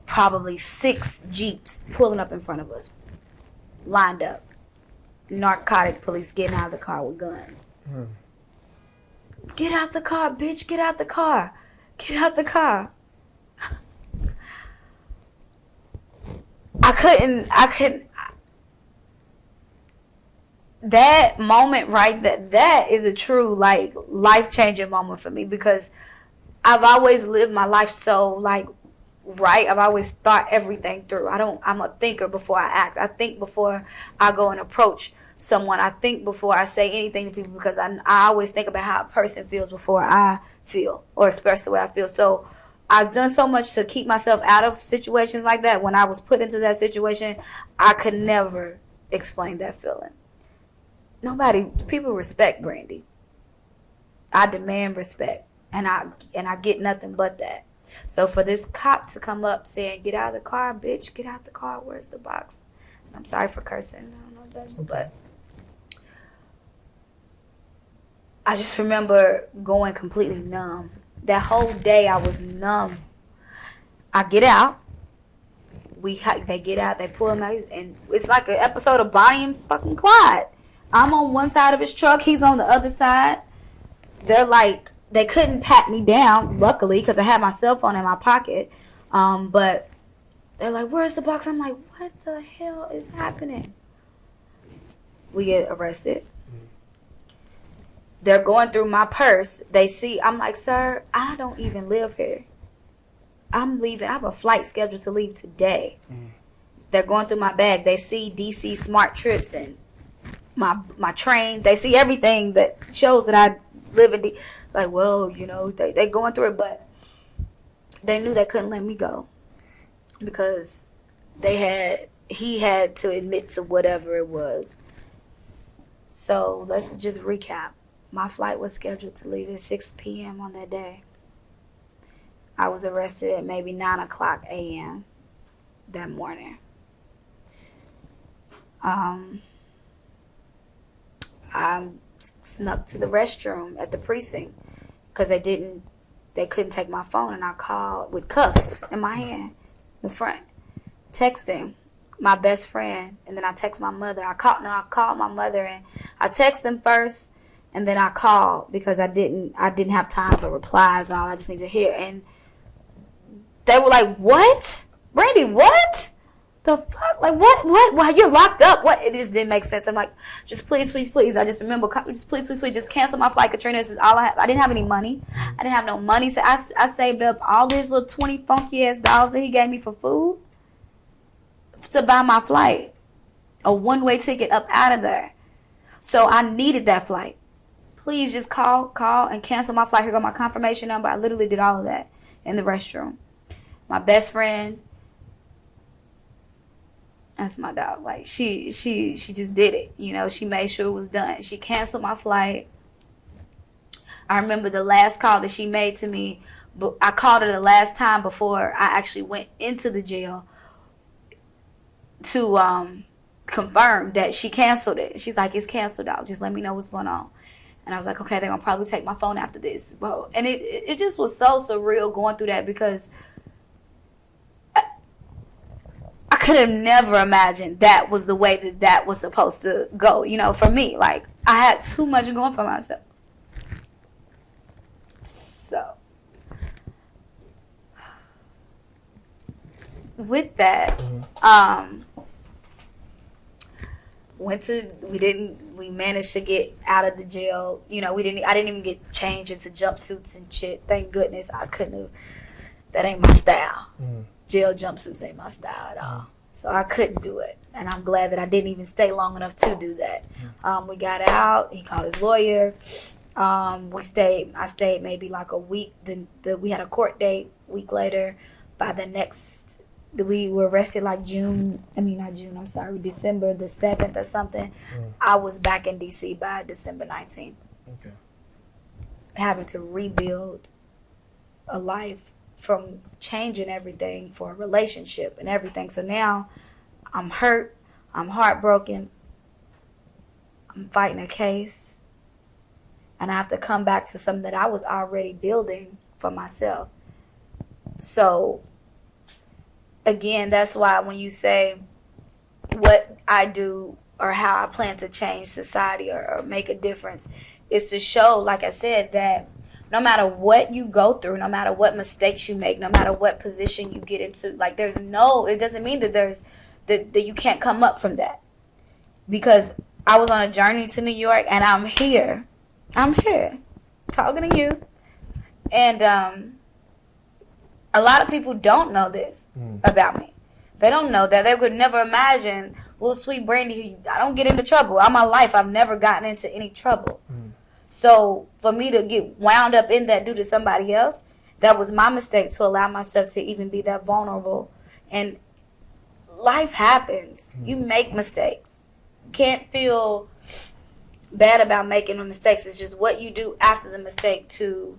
probably 6 Jeeps pulling up in front of us, lined up. Narcotic police getting out of the car with guns. Get out the car, bitch. Get out the car. Get out the car. I couldn't. That moment right that is a true like life-changing moment for me because I've always lived my life so like right. I've always thought everything through. I'm a thinker before I act. I think before I go and approach someone. I think before I say anything to people because I always think about how a person feels before I feel or express the way I feel. So I've done so much to keep myself out of situations like that. When I was put into that situation, I could never explain that feeling. People respect Brandi. I demand respect, and I get nothing but that. So for this cop to come up saying, "Get out of the car, bitch! Get out the car. Where's the box?" I'm sorry for cursing. I don't know what that is, but I just remember going completely numb. That whole day I was numb. I get out. They get out. They pull him out, and it's like an episode of Bonnie and fucking Clyde. I'm on one side of his truck. He's on the other side. They're like, they couldn't pat me down, luckily, because I had my cell phone in my pocket. But they're like, where's the box? I'm like, what the hell is happening? We get arrested. They're going through my purse. They see, I'm like, sir, I don't even live here. I'm leaving. I have a flight scheduled to leave today. They're going through my bag. They see DC Smart Trips and my train. They see everything that shows that I live in like, well, you know, they going through it, but they knew they couldn't let me go because he had to admit to whatever it was. So let's just recap. My flight was scheduled to leave at 6 p.m. on that day. I was arrested at maybe 9 o'clock a.m. that morning. I snuck to the restroom at the precinct because they couldn't take my phone, and I called with cuffs in my hand, the front, texting my best friend, and then I text my mother. I called my mother, and I text them first, and then I called because I didn't have time for replies and all. I just need to hear, and they were like, "What, Brandi? What? The fuck? Like what? Why you're locked up? What?" It just didn't make sense. I'm like, just please. I just remember, just please, just cancel my flight, Katrina. This is all I have. I didn't have any money. I didn't have no money, so I saved up all these little 20 funky ass dollars that he gave me for food to buy my flight, a one-way ticket up out of there. So I needed that flight. Please just call and cancel my flight. Here go my confirmation number. I literally did all of that in the restroom. My best friend, that's my dog. Like she just did it. You know, she made sure it was done. She canceled my flight. I remember the last call that she made to me. But I called her the last time before I actually went into the jail to confirm that she canceled it. She's like, it's canceled out. Just let me know what's going on. And I was like, okay, they're going to probably take my phone after this. Well, and it just was so surreal going through that because I could have never imagined that was the way that was supposed to go, you know, for me. Like, I had too much going for myself. So, with that, we managed to get out of the jail. You know, I didn't even get changed into jumpsuits and shit. Thank goodness. I couldn't have. That ain't my style. Jail jumpsuits ain't my style at all. So I couldn't do it. And I'm glad that I didn't even stay long enough to do that. We got out. He called his lawyer. I stayed maybe like a week. Then we had a court date a week later. We were arrested like December the 7th or something. I was back in D.C. by December 19th. Okay. Having to rebuild a life from changing everything for a relationship and everything. So now I'm hurt. I'm heartbroken. I'm fighting a case. And I have to come back to something that I was already building for myself. So, again, that's why when you say what I do or how I plan to change society or make a difference, is to show, like I said, that no matter what you go through, no matter what mistakes you make, no matter what position you get into, like it doesn't mean that that you can't come up from that. Because I was on a journey to New York and I'm here talking to you. And a lot of people don't know this about me. They don't know that. They could never imagine little sweet Brandi. I don't get into trouble. All my life, I've never gotten into any trouble. So for me to get wound up in that due to somebody else, that was my mistake to allow myself to even be that vulnerable. And life happens. You make mistakes. Can't feel bad about making the mistakes. It's just what you do after the mistake to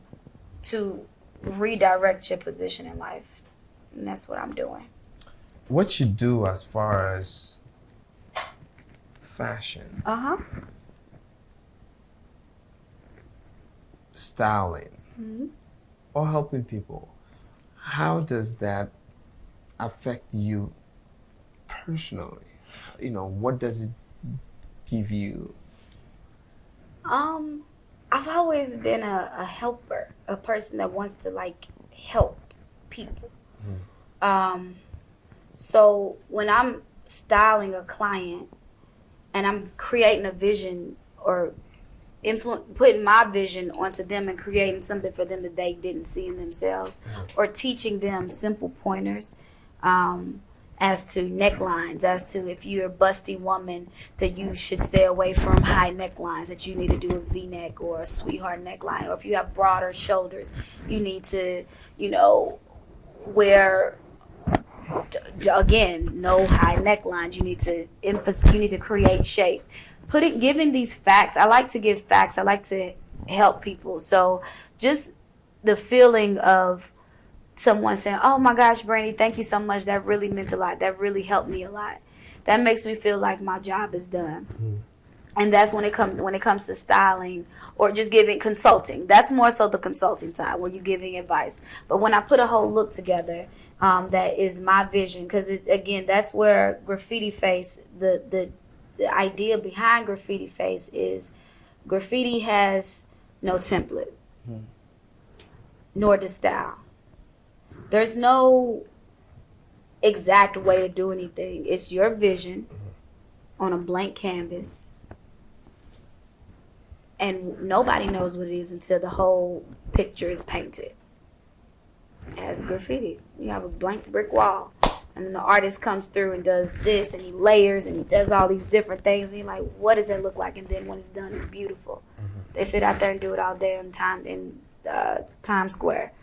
redirect your position in life. And that's what I'm doing. What you do as far as fashion, styling, or helping people, how does that affect you personally? You know, what does it give you? I've always been a helper, a person that wants to like help people. So when I'm styling a client and I'm creating a vision or putting my vision onto them and creating something for them that they didn't see in themselves, or teaching them simple pointers as to necklines, as to if you're a busty woman that you should stay away from high necklines, that you need to do a V-neck or a sweetheart neckline, or if you have broader shoulders, you need to, wear, again, no high necklines. You need to create shape. Giving these facts. I like to give facts. I like to help people. So just the feeling of someone saying, "Oh my gosh, Brandi, thank you so much. That really meant a lot. That really helped me a lot." That makes me feel like my job is done. And that's when it comes to styling or just giving consulting. That's more so the consulting side where you're giving advice. But when I put a whole look together, that is my vision, because again, that's where Graffiti Face, the idea behind Graffiti Face is graffiti has no template, nor the style. There's no exact way to do anything. It's your vision on a blank canvas, and nobody knows what it is until the whole picture is painted as graffiti. You have a blank brick wall, and then the artist comes through and does this, and he layers, and he does all these different things, and you're like, what does it look like? And then when it's done, it's beautiful. They sit out there and do it all day in Times Square.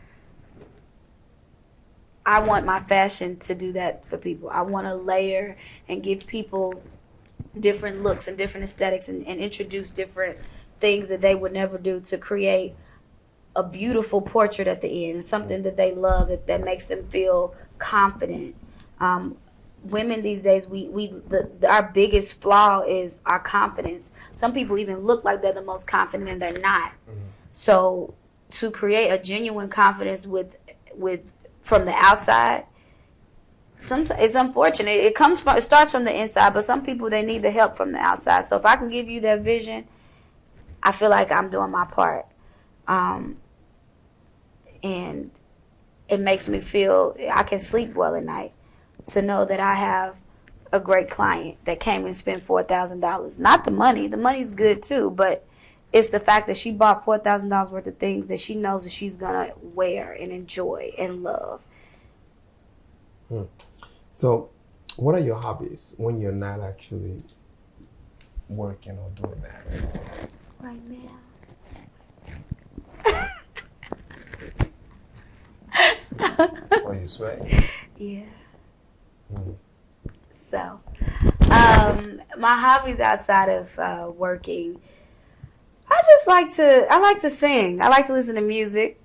I want my fashion to do that for people. I want to layer and give people different looks and different aesthetics, and introduce different things that they would never do to create a beautiful portrait at the end, something that they love, that makes them feel confident. Women these days, our biggest flaw is our confidence. Some people even look like they're the most confident and they're not. So to create a genuine confidence with from the outside, sometimes it's unfortunate. It starts from the inside, but some people, they need the help from the outside. So if I can give you that vision, I feel like I'm doing my part. And it makes me feel I can sleep well at night to know that I have a great client that came and spent $4,000. Not the money. The money's good too, but it's the fact that she bought $4,000 worth of things that she knows that she's gonna wear and enjoy and love. So, what are your hobbies when you're not actually working or doing that? Right now. Or you sweat? Yeah. Mm. So, my hobbies outside of working, I like to sing. I like to listen to music.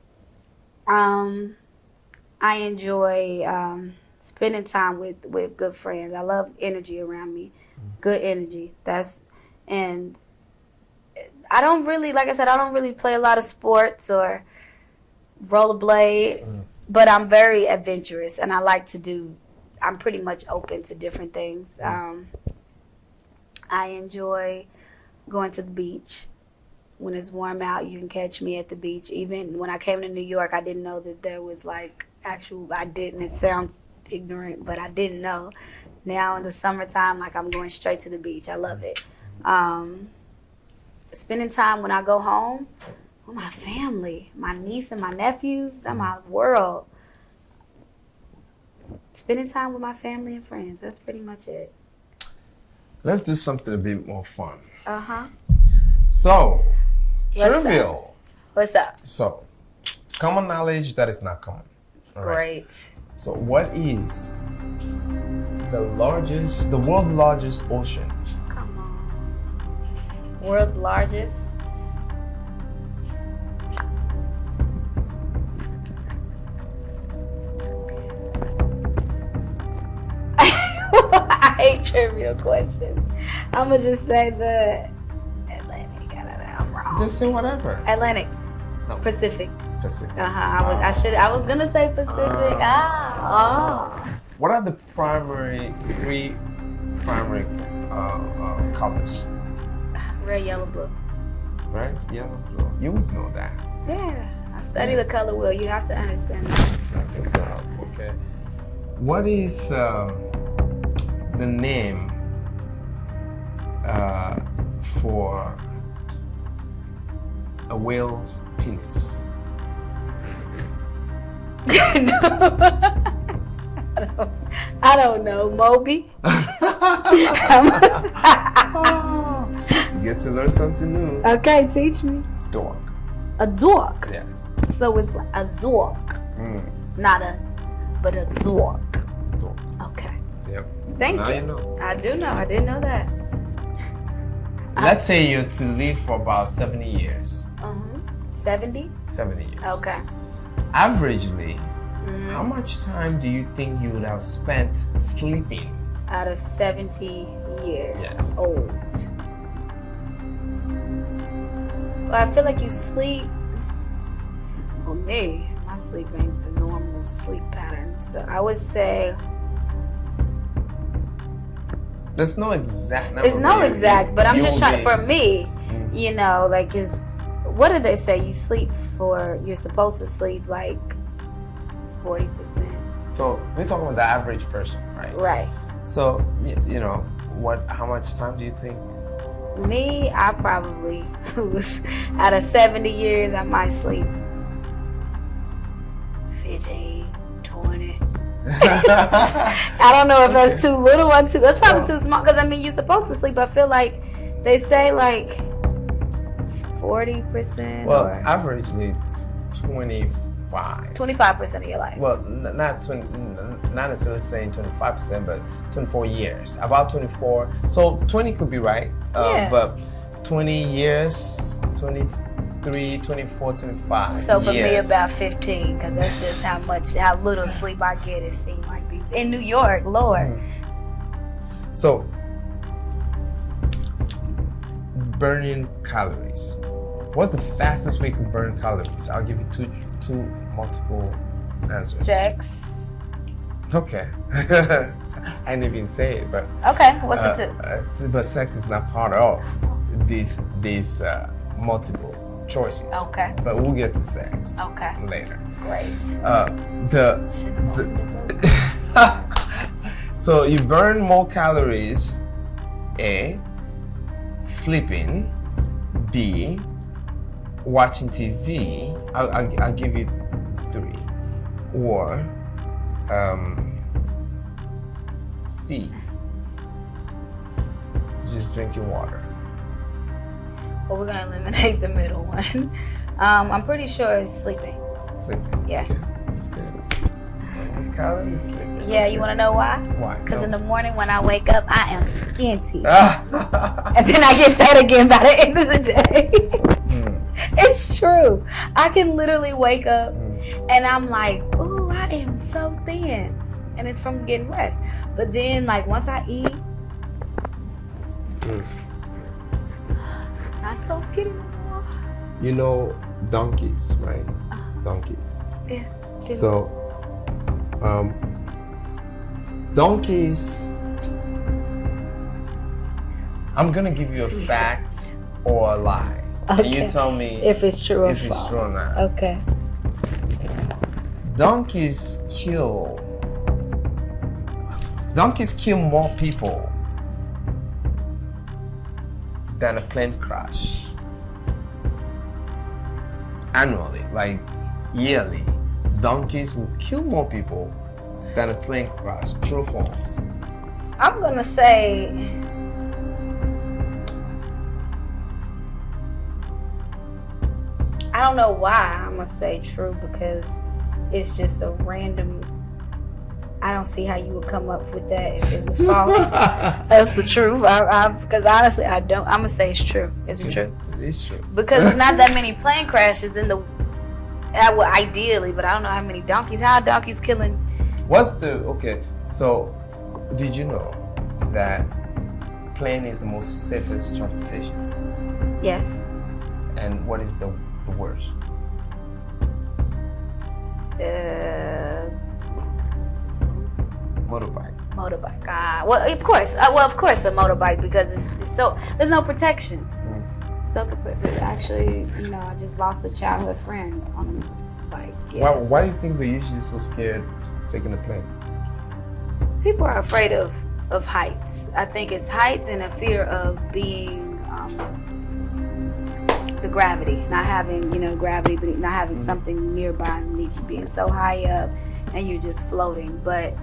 I enjoy spending time with good friends. I love energy around me, good energy. And I don't really, like I said, I don't really play a lot of sports or rollerblade, but I'm very adventurous, and I'm pretty much open to different things. I enjoy going to the beach. When it's warm out, you can catch me at the beach. Even when I came to New York, I didn't know that there was it sounds ignorant, but I didn't know. Now in the summertime, I'm going straight to the beach. I love it. Spending time when I go home with my family, my niece and my nephews, they're my world. Spending time with my family and friends, that's pretty much it. Let's do something a bit more fun. Uh-huh. So, What's trivial. What's up? So, common knowledge that is not common. All right. Great. So, what is the world's largest ocean? Come on. World's largest. I hate trivial questions. I'm going to just say the Atlantic. I'm wrong. Just say whatever. Atlantic. No. Pacific. Pacific. I was going to say Pacific. What are the three primary colors? Red, yellow, blue. Right? Yellow, blue. You would know that. Yeah. I study the color wheel. You have to understand that. That's what's up. Okay. What is the name for a whale's penis? I don't know. Moby? You get to learn something new. Okay, teach me. Dork. A dork. Yes. So it's like a zork. Not but a zork. Dork. Okay. Yep. Thank now you. You know. I do know. I didn't know that. Let's say you're to live for about 70 years. 70? 70 years. Okay. Averagely, how much time do you think you would have spent sleeping? Out of 70 years Yes. old. Well, I feel like you sleep. Well, me, my sleep ain't the normal sleep pattern. So I would say. There's no exact number. It's no exact, but I'm just trying. For me, Mm-hmm. is what did they say? You're supposed to sleep like 40%. So we're talking about the average person, right? Right. So how much time do you think? Me, I probably was out of 70 years, I might sleep 15, 20. I don't know if that's too little or that's probably too small, because you're supposed to sleep. I feel like they say like 40%. Well, or averagely 25. 25% of your life. Well, not necessarily saying 25%, but 24 years. About 24. So 20 could be right. Yeah. But 20 years, 23, 24, 25 So for years. me, about 15, because that's just how little sleep I get. It seems like in New York, Lord. So burning calories. What's the fastest way to burn calories? I'll give you two multiple answers. Sex. Okay. I didn't even say it, but Okay, what's it two? but sex is not part of these multiple choices. Okay. But we'll get to sex Okay. later. Great. So you burn more calories, A, sleeping, B, watching TV. I'll give you 3. Or C, just drinking water. Well, we're gonna eliminate the middle one. I'm pretty sure it's sleeping. Sleeping. Yeah. Okay. That's good. Calories, sleeping. Yeah, you wanna know why? Why? Because No. in the morning when I wake up, I am skinty. Ah. And then I get fat again by the end of the day. It's true. I can literally wake up and I'm like, ooh, I am so thin. And it's from getting rest. But then, like, once I eat, not so skinny no more. You know donkeys, right? Donkeys. Yeah. So, donkeys, I'm gonna give you a fact or a lie. Okay. And you tell me If it's true or if it's false. true or not. Okay. Donkeys kill more people than a plane crash annually, like yearly. Donkeys will kill more people than a plane crash. True or false? I'm gonna say I don't know why I'm gonna say true, because it's just a random. I don't see how you would come up with that if it was false. That's the truth. Because honestly, I don't. I'm gonna say it's true. Is it true? It is true. Because there's not that many plane crashes in the. Well, ideally, but I don't know how many donkeys. How are donkeys killing? Okay, so did you know that plane is the most safest transportation? Yes. And what is the worst? Motorbike. Well, of course. Of course, a motorbike, because it's so there's no protection. So actually, I just lost a childhood friend on a bike. Yeah. Why do you think we're usually so scared taking the plane? People are afraid of heights. I think it's heights and a fear of being the gravity, not having gravity, but not having something nearby, being so high up, and you're just floating. But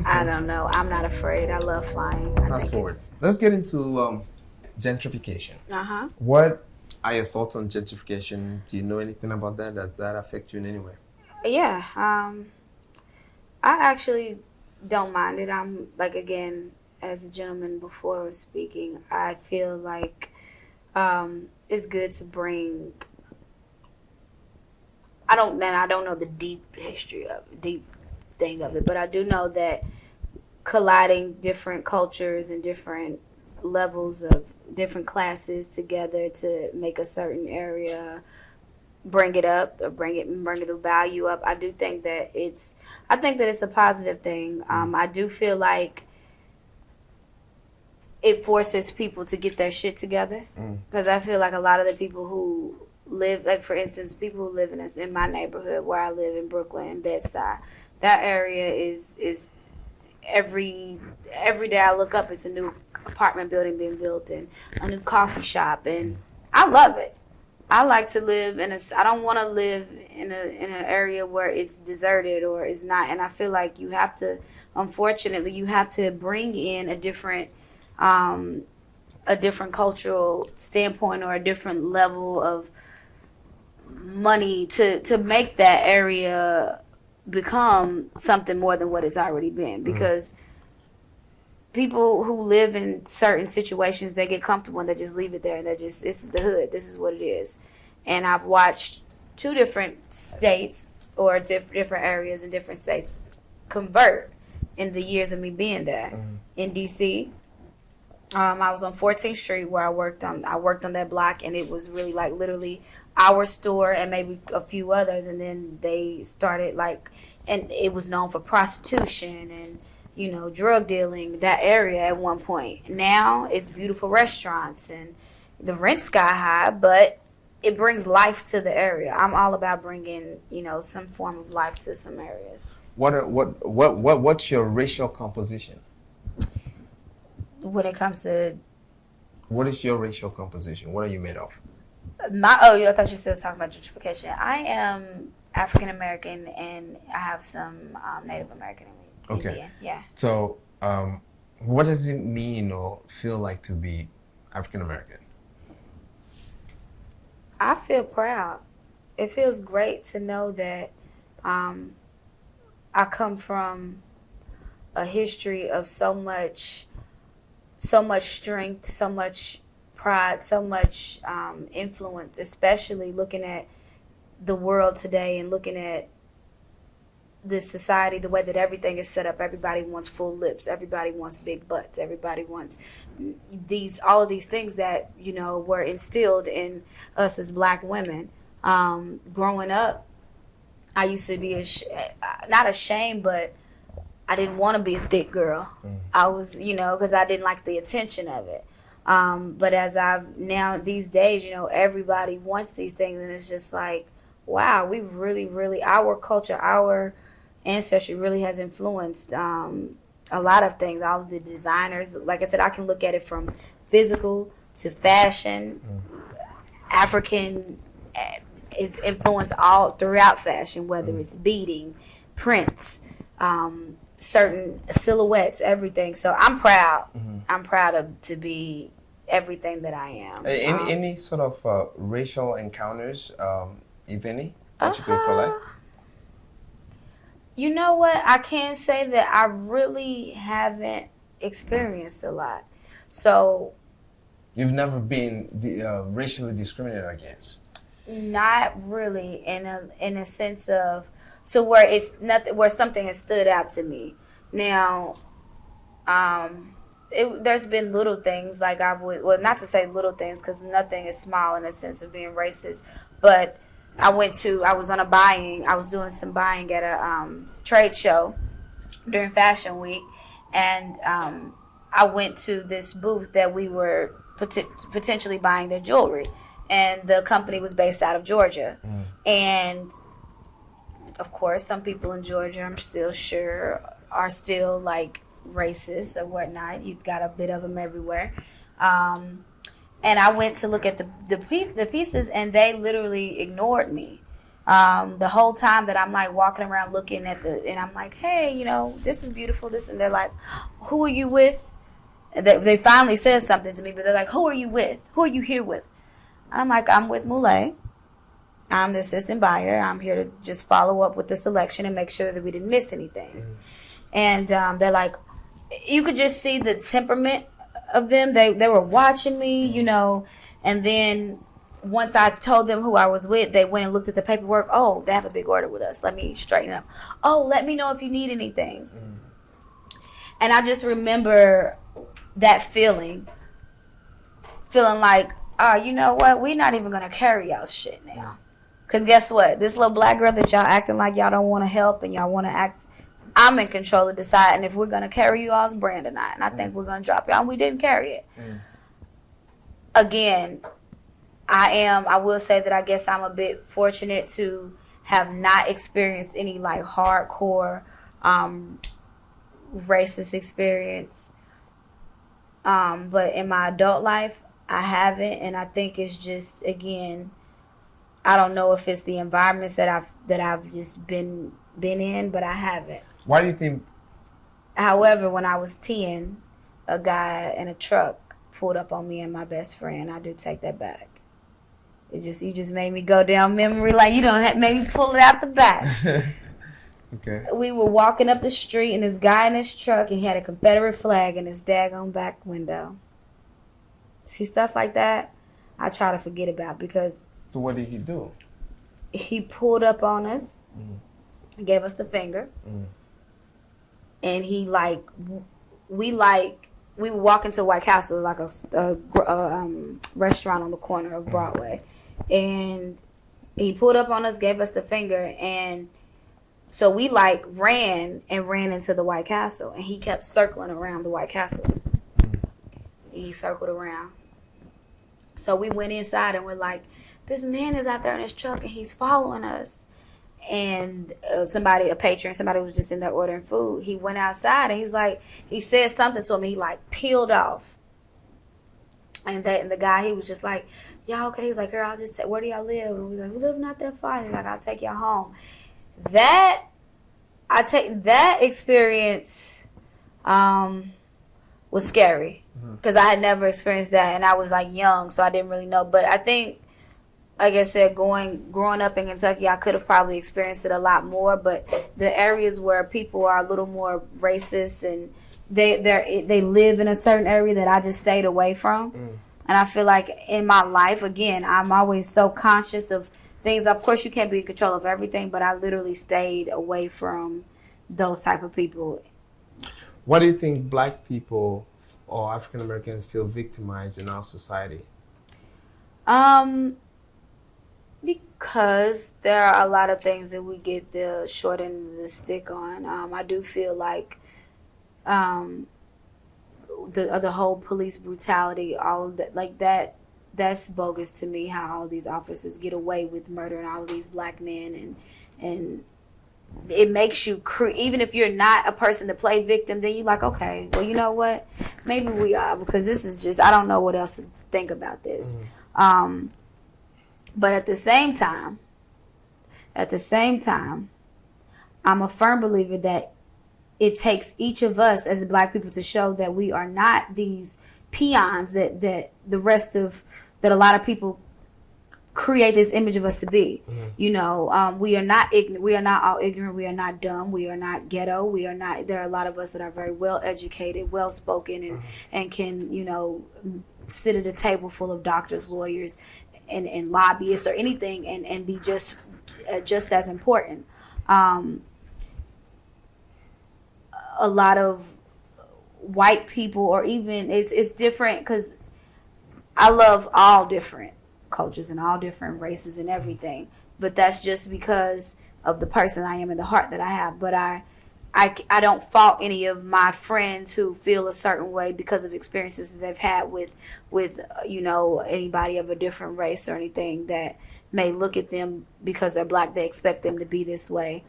I don't know. I'm not afraid. I love flying. Fast forward. Let's get into gentrification. Uh-huh. What are your thoughts on gentrification? Do you know anything about that? Does that affect you in any way? Yeah. I actually don't mind it. I'm like, again, as a gentleman before was speaking, I feel like it's good to bring. I don't know the deep history of it, deep thing of it, but I do know that colliding different cultures and different levels of different classes together to make a certain area, bring it up or bring the value up. I think that it's a positive thing. I do feel like it forces people to get their shit together, because I feel like a lot of the people who live, like for instance, people who live in my neighborhood where I live in Brooklyn and Bed-Stuy, that area is every day I look up, it's a new apartment building being built and a new coffee shop, and I love it. I like to live I don't want to live in an area where it's deserted or it's not, and I feel like unfortunately you have to bring in a different cultural standpoint or a different level of money to make that area become something more than what it's already been, because people who live in certain situations, they get comfortable and they just leave it there, and this is the hood, this is what it is. And I've watched 2 different states or different areas in different states convert in the years of me being there. In DC, I was on 14th Street where I worked on that block, and it was really like literally our store and maybe a few others, and then they started and it was known for prostitution and drug dealing, that area at one point. Now it's beautiful restaurants and the rent sky high, but it brings life to the area. I'm all about bringing some form of life to some areas. What's your racial composition? When it comes to What is your racial composition? What are you made of? I thought you were still talking about gentrification. I am African American and I have some Native American in me. Okay. Indian. Yeah. So, what does it mean or feel like to be African American? I feel proud. It feels great to know that I come from a history of so much strength, so much pride, so much influence, especially looking at the world today and looking at this society, the way that everything is set up. Everybody wants full lips. Everybody wants big butts. Everybody wants all of these things that, were instilled in us as Black women. Growing up, I used to be not ashamed, but I didn't want to be a thick girl. I was, because I didn't like the attention of it. But as I've now these days, everybody wants these things, and it's just like, wow, we really, our culture, our ancestry really has influenced a lot of things. All of the designers, like I said, I can look at it from physical to fashion, African. It's influenced all throughout fashion, whether it's beading, prints, certain silhouettes, everything. So I'm proud. I'm proud to be everything that I am. Any sort of racial encounters, if any, that you could collect? You know what? I can't say that I really haven't experienced a lot. So You've never been racially discriminated against? Not really, in a sense of to where it's nothing, where something has stood out to me. Now, there's been little things like not to say little things because nothing is small in a sense of being racist, but I was doing some buying at a trade show during Fashion Week, and I went to this booth that we were potentially buying their jewelry, and the company was based out of Georgia. And of course, some people in Georgia, I'm still sure, are still like racist or whatnot. You've got a bit of them everywhere. And I went to look at the pieces, and they literally ignored me. The whole time that I'm like walking around looking at and I'm like, hey, this is beautiful, this, and they're like, who are you with? They finally said something to me, but they're like, who are you with? Who are you here with? I'm like, I'm with Moulay. I'm the assistant buyer. I'm here to just follow up with the selection and make sure that we didn't miss anything. And they're like, you could just see the temperament of them. They were watching me, and then once I told them who I was with, they went and looked at the paperwork. Oh, they have a big order with us. Let me straighten up. Oh, let me know if you need anything. And I just remember that feeling like, oh, you know what? We're not even going to carry y'all shit now. Because guess what? This little Black girl that y'all acting like y'all don't want to help and y'all want to act, I'm in control of deciding if we're going to carry you all's brand or not. And I think we're going to drop y'all. And we didn't carry it. Again, I will say that I guess I'm a bit fortunate to have not experienced any like hardcore racist experience. But in my adult life, I haven't, and I think it's just, again, I don't know if it's the environments that I've just been in, but I haven't. Why do you think? However, when I was 10, a guy in a truck pulled up on me and my best friend. I do take that back. You just made me go down memory lane. You don't made me pull it out the back. Okay. We were walking up the street, and this guy in his truck, and he had a Confederate flag in his daggone back window. See, stuff like that, I try to forget about because... So what did he do? He pulled up on us, gave us the finger, and he we were walking to White Castle, like a restaurant on the corner of Broadway, and he pulled up on us, gave us the finger, and so we ran into the White Castle, and he kept circling around the White Castle. He circled around. So we went inside, and we're like, this man is out there in his truck, and he's following us. and a patron, somebody was just in there ordering food. He went outside and he said something to him. He like peeled off. And the guy, he was just like, y'all okay? He was like, girl, I'll just say, where do y'all live? And we was like, we live not that far. He's like, I'll take y'all home. That experience was scary because I had never experienced that, and I was like young, so I didn't really know. But I think, like I said, growing up in Kentucky, I could have probably experienced it a lot more. But the areas where people are a little more racist and they live in a certain area that I just stayed away from. And I feel like in my life, again, I'm always so conscious of things. Of course, you can't be in control of everything, but I literally stayed away from those type of people. Why do you think Black people or African Americans feel victimized in our society? Because there are a lot of things that we get the short end of the stick on. I do feel like the whole police brutality, all of that, like that's bogus to me, how all these officers get away with murdering all of these Black men, and it makes you even if you're not a person to play victim, then you're like, okay, well, you know what, maybe we are, because this is just, I don't know what else to think about this. But at the same time, I'm a firm believer that it takes each of us as Black people to show that we are not these peons that the rest of, that a lot of people create this image of us to be. You know, we are not ignorant. We are not all ignorant. We are not dumb. We are not ghetto. We are not, there are a lot of us that are very well educated, well spoken, and can, you know, sit at a table full of doctors, lawyers, and lobbyists or anything, and be just as important. A lot of white people, or even it's different, because I love all different cultures and all different races and everything, but that's just because of the person I am and the heart that I have. But I don't fault any of my friends who feel a certain way because of experiences that they've had with you know, anybody of a different race or anything that may look at them because they're Black, they expect them to be this way.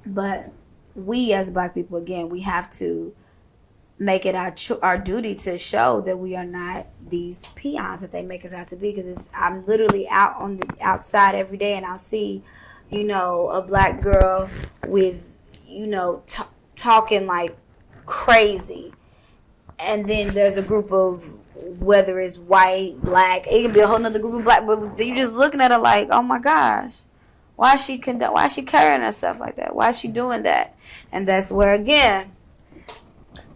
But we as Black people, again, we have to make it our duty to show that we are not these peons that they make us out to be. Because I'm literally out on the outside every day, and I'll see, you know, a Black girl with, you know, talking like crazy, and then there's a group of, whether it's white, Black, it can be a whole nother group of Black, but you're just looking at her like, oh my gosh, why is she carrying herself like that? Why is she doing that? And that's where, again,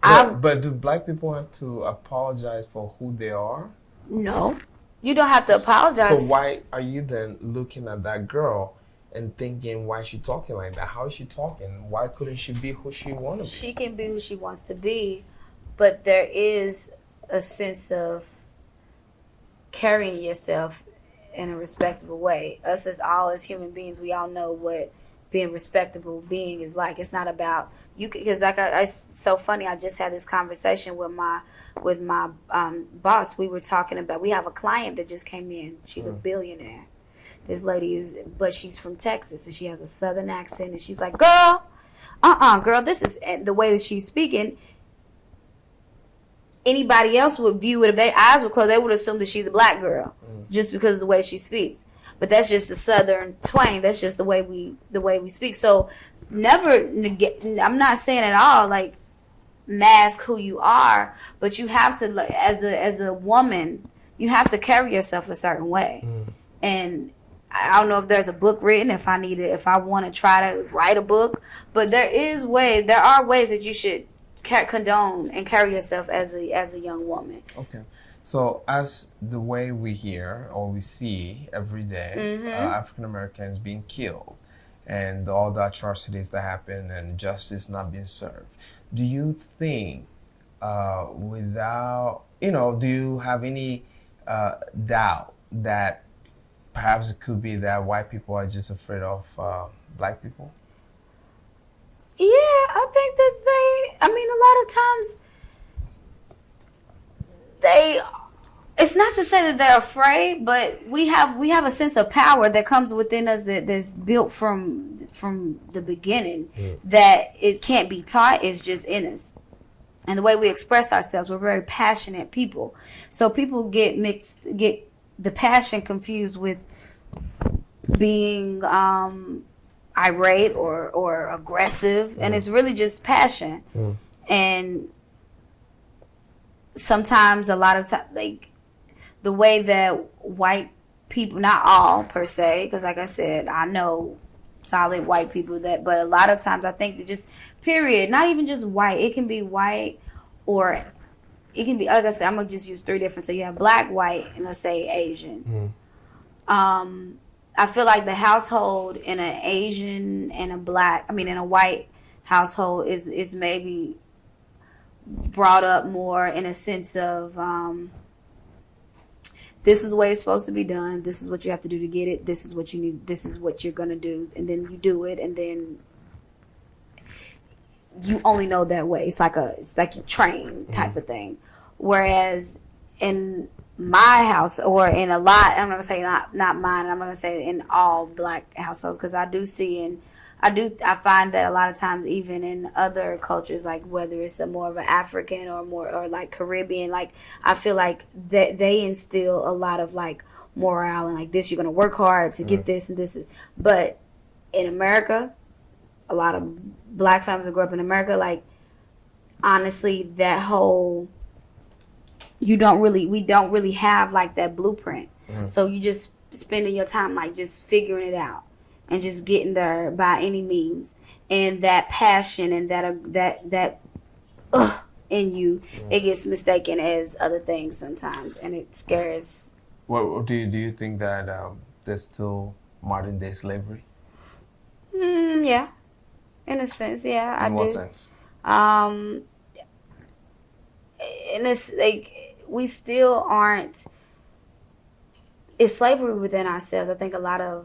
but do Black people have to apologize for who they are? No, you don't have to apologize. So why are you then looking at that girl and thinking, why is she talking like that? How is she talking? Why couldn't she be who she wants to be? She can be who she wants to be, but there is a sense of carrying yourself in a respectable way. Us as human beings, we all know what being respectable being is like. It's not about you, because like it's so funny. I just had this conversation with my boss. We were talking about, we have a client that just came in. She's a billionaire. This lady but she's from Texas, and she has a Southern accent, and she's like, girl, girl, this is the way that she's speaking. Anybody else would view it, if their eyes were closed, they would assume that she's a Black girl, just because of the way she speaks. But that's just the Southern twang. That's just the way we speak. So never negate. I'm not saying at all like mask who you are, but you have to, like, as a woman, you have to carry yourself a certain way. And I don't know if there's a book written, if I want to try to write a book, but there are ways that you should condone and carry yourself as a young woman. Okay. So as the way we hear or we see every day, African Americans being killed and all the atrocities that happen and justice not being served, do you think do you have any doubt that perhaps it could be that white people are just afraid of Black people? Yeah, I think that a lot of times it's not to to say that they're afraid, but we have a sense of power that comes within us that's built from the beginning, that it can't be taught. It's just in us. And the way we express ourselves, we're very passionate people. So people get the passion confused with being irate or aggressive, and it's really just passion. And sometimes, a lot of times, like the way that white people, not all per se, because like I said, I know solid white people but a lot of times I think that just period, not even just white, it can be white, or it can be, like I said, I'm gonna just use three different. So you have black, white, and let's say Asian. I feel like the household in an Asian and in a white household is maybe brought up more in a sense of this is the way it's supposed to be done. This is what you have to do to get it. This is what you need. This is what you're gonna do, and then you do it, and then you only know that way. It's like you train type of thing. Whereas in my house, or in a lot, I'm not gonna say not mine. I'm gonna say in all black households, because I do see I find that a lot of times, even in other cultures, like whether it's a more of an African or like Caribbean, like I feel like they instill a lot of like morale and like this, you're gonna work hard to get this, and this is. But in America, a lot of black families that grew up in America, like honestly, that whole we don't really have like that blueprint. So you just spending your time like just figuring it out and just getting there by any means, and that passion and that in you, it gets mistaken as other things sometimes, and it scares. What do you think that there's still modern day slavery? Yeah, in a sense, yeah. I do. In what sense? In this, like, we still aren't. It's slavery within ourselves. I think a lot of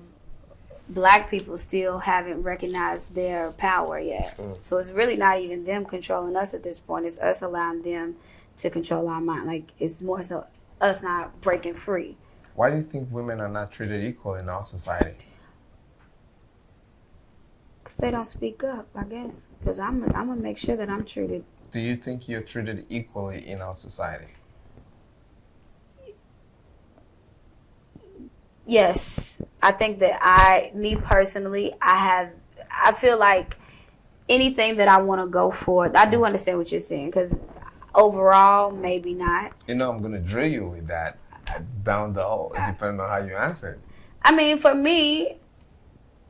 black people still haven't recognized their power yet. So it's really not even them controlling us at this point. It's us allowing them to control our mind. Like, it's more so us not breaking free. Why do you think women are not treated equal in our society? Because they don't speak up, I guess. Because I'm going to make sure that I'm treated. Do you think you're treated equally in our society? Yes, I think that me personally, I feel like anything that I want to go for, I do understand what you're saying, because overall, maybe not. You know, I'm going to drill you with that down the hole, depending on how you answer it. I mean, for me,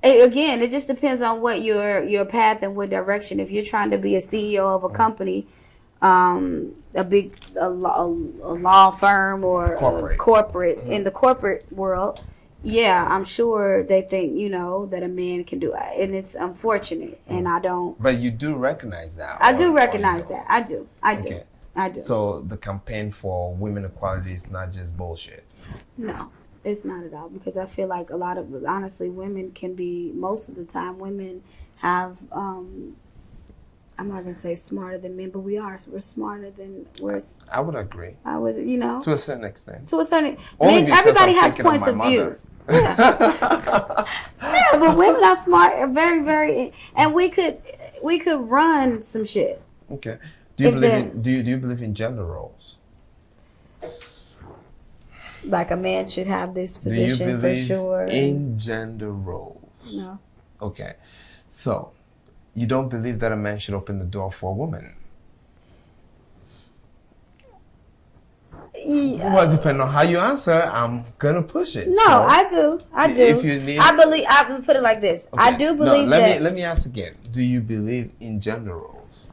again, it just depends on what your path and what direction. If you're trying to be a CEO of a company, a law firm or corporate in the corporate world, yeah, I'm sure they think, that a man can do it, and it's unfortunate, and I don't. But you do recognize that. I do recognize that. I do. Okay. I do. So the campaign for women equality is not just bullshit. No, it's not at all, because I feel like honestly, women can be, most of the time, women have. I'm not gonna say smarter than men, but we're smarter than I would agree. To a certain extent. To a certain Only everybody has thinking points of mother. views. Yeah. Yeah, but women are smart, very, very, and we could run some shit. Okay. Do you believe in gender roles? Like a man should have this position for sure. In gender roles? No. Okay. So, you don't believe that a man should open the door for a woman? Yeah. Well, depending on how you answer, I'm gonna push it. No, so, I do. If you need, I believe. I would put it like this. Okay. I do believe let me ask again. Do you believe in gender roles?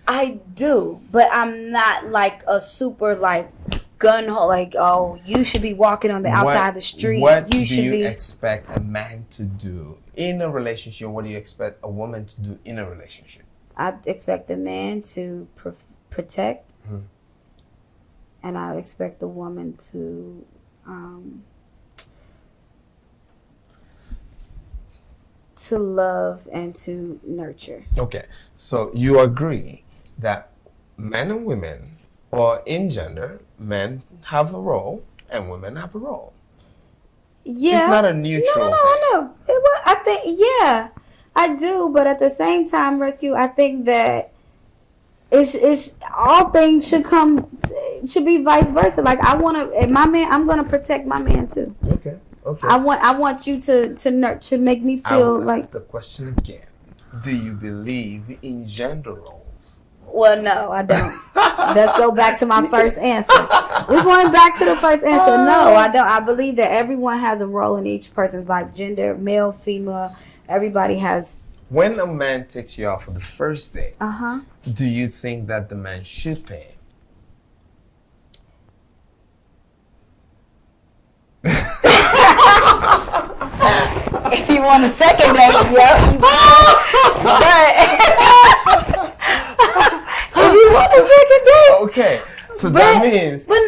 I do, but I'm not like a super like gun-ho, like, oh, you should be walking on the outside of the street. What do you expect a man to do in a relationship? What do you expect a woman to do in a relationship? I expect the man to protect, and I expect the woman to love and to nurture. Okay, so you agree that men and women or in gender, men have a role and women have a role. Yeah. It's not a neutral no, thing. no. I think, yeah, I do. But at the same time, Rescue, I think that it's all things should be vice versa. Like I want to, my man, I'm gonna protect my man too. Okay. I want you to make me I feel will like. ask the question again. Do you believe in gender roles? Well, no, I don't. Let's go back to my first answer. We're going back to the first answer. No, I don't. I believe that everyone has a role in each person's life. Gender, male, female, everybody has. When a man takes you out for the first date, Uh-huh. do you think that the man should pay? If you want a second date, yeah. But if you want a second date, Okay, so But- that means but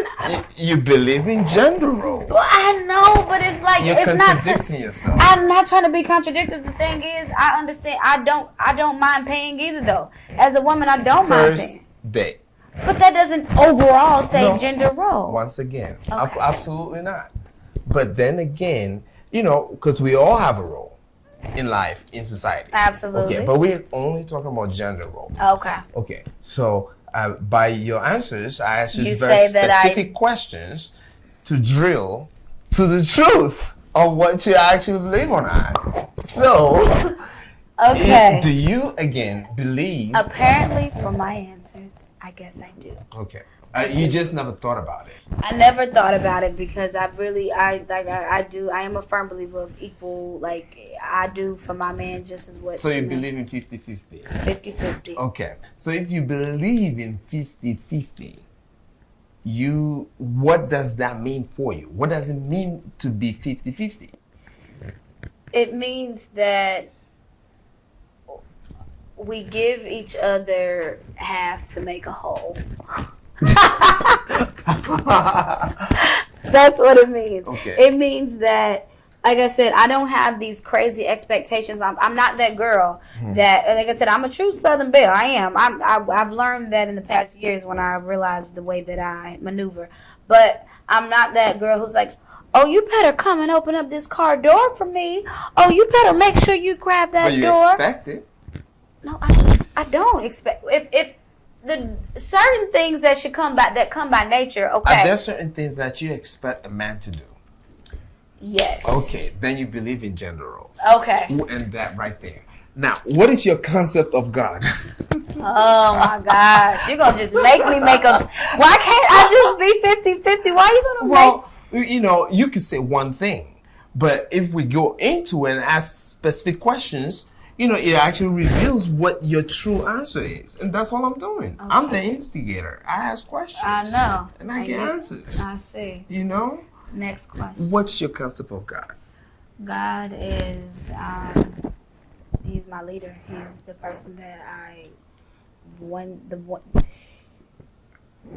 you believe in gender roles. well, I know, but it's like You're it's not. contradicting yourself. I'm not trying to be contradictory. The thing is, I understand. I don't mind paying either, though. As a woman, I don't mind First paying. date. But that doesn't overall say No. gender role. Once again, Okay. absolutely not. But then again, because we all have a role in life, in society. Absolutely. Okay, but we're only talking about gender role. Okay. Okay, so by your answers, I asked you You very say that specific questions to drill to the truth of what you actually believe or not. So, Okay. do you again believe? Apparently, for my answers, I guess I do. Okay, you just never thought about it. I never thought about it because I do. I am a firm believer of equal. Like I do for my man just as what. So you believe in 50-50. 50-50. Okay, so if you believe in 50-50, what does that mean for you? What does it mean to be 50-50? It means that we give each other half to make a whole. That's what it means. Okay. It means that, like I said, I don't have these crazy expectations. I'm not that girl that, like I said, I'm a true Southern belle. I am. I've learned that in the past years when I realized the way that I maneuver. But I'm not that girl who's like, oh, you better come and open up this car door for me. Oh, you better make sure you grab that But you door. expect it. No, I don't expect. If the certain things that come by nature, okay. Are there certain things that you expect a man to do? Yes. Okay, then you believe in gender roles. Okay. And that right there. Now, what is your concept of God? Oh my gosh, you're gonna just make me make a. Why can't I just be 50-50? Why are you gonna Well, you could say one thing, but if we go into it and ask specific questions, it actually reveals what your true answer is. And that's all I'm doing. Okay. I'm the instigator. I ask questions. I know. And I get answers. I see. Next question. What's your concept of God? God is, he's my leader. He's the person that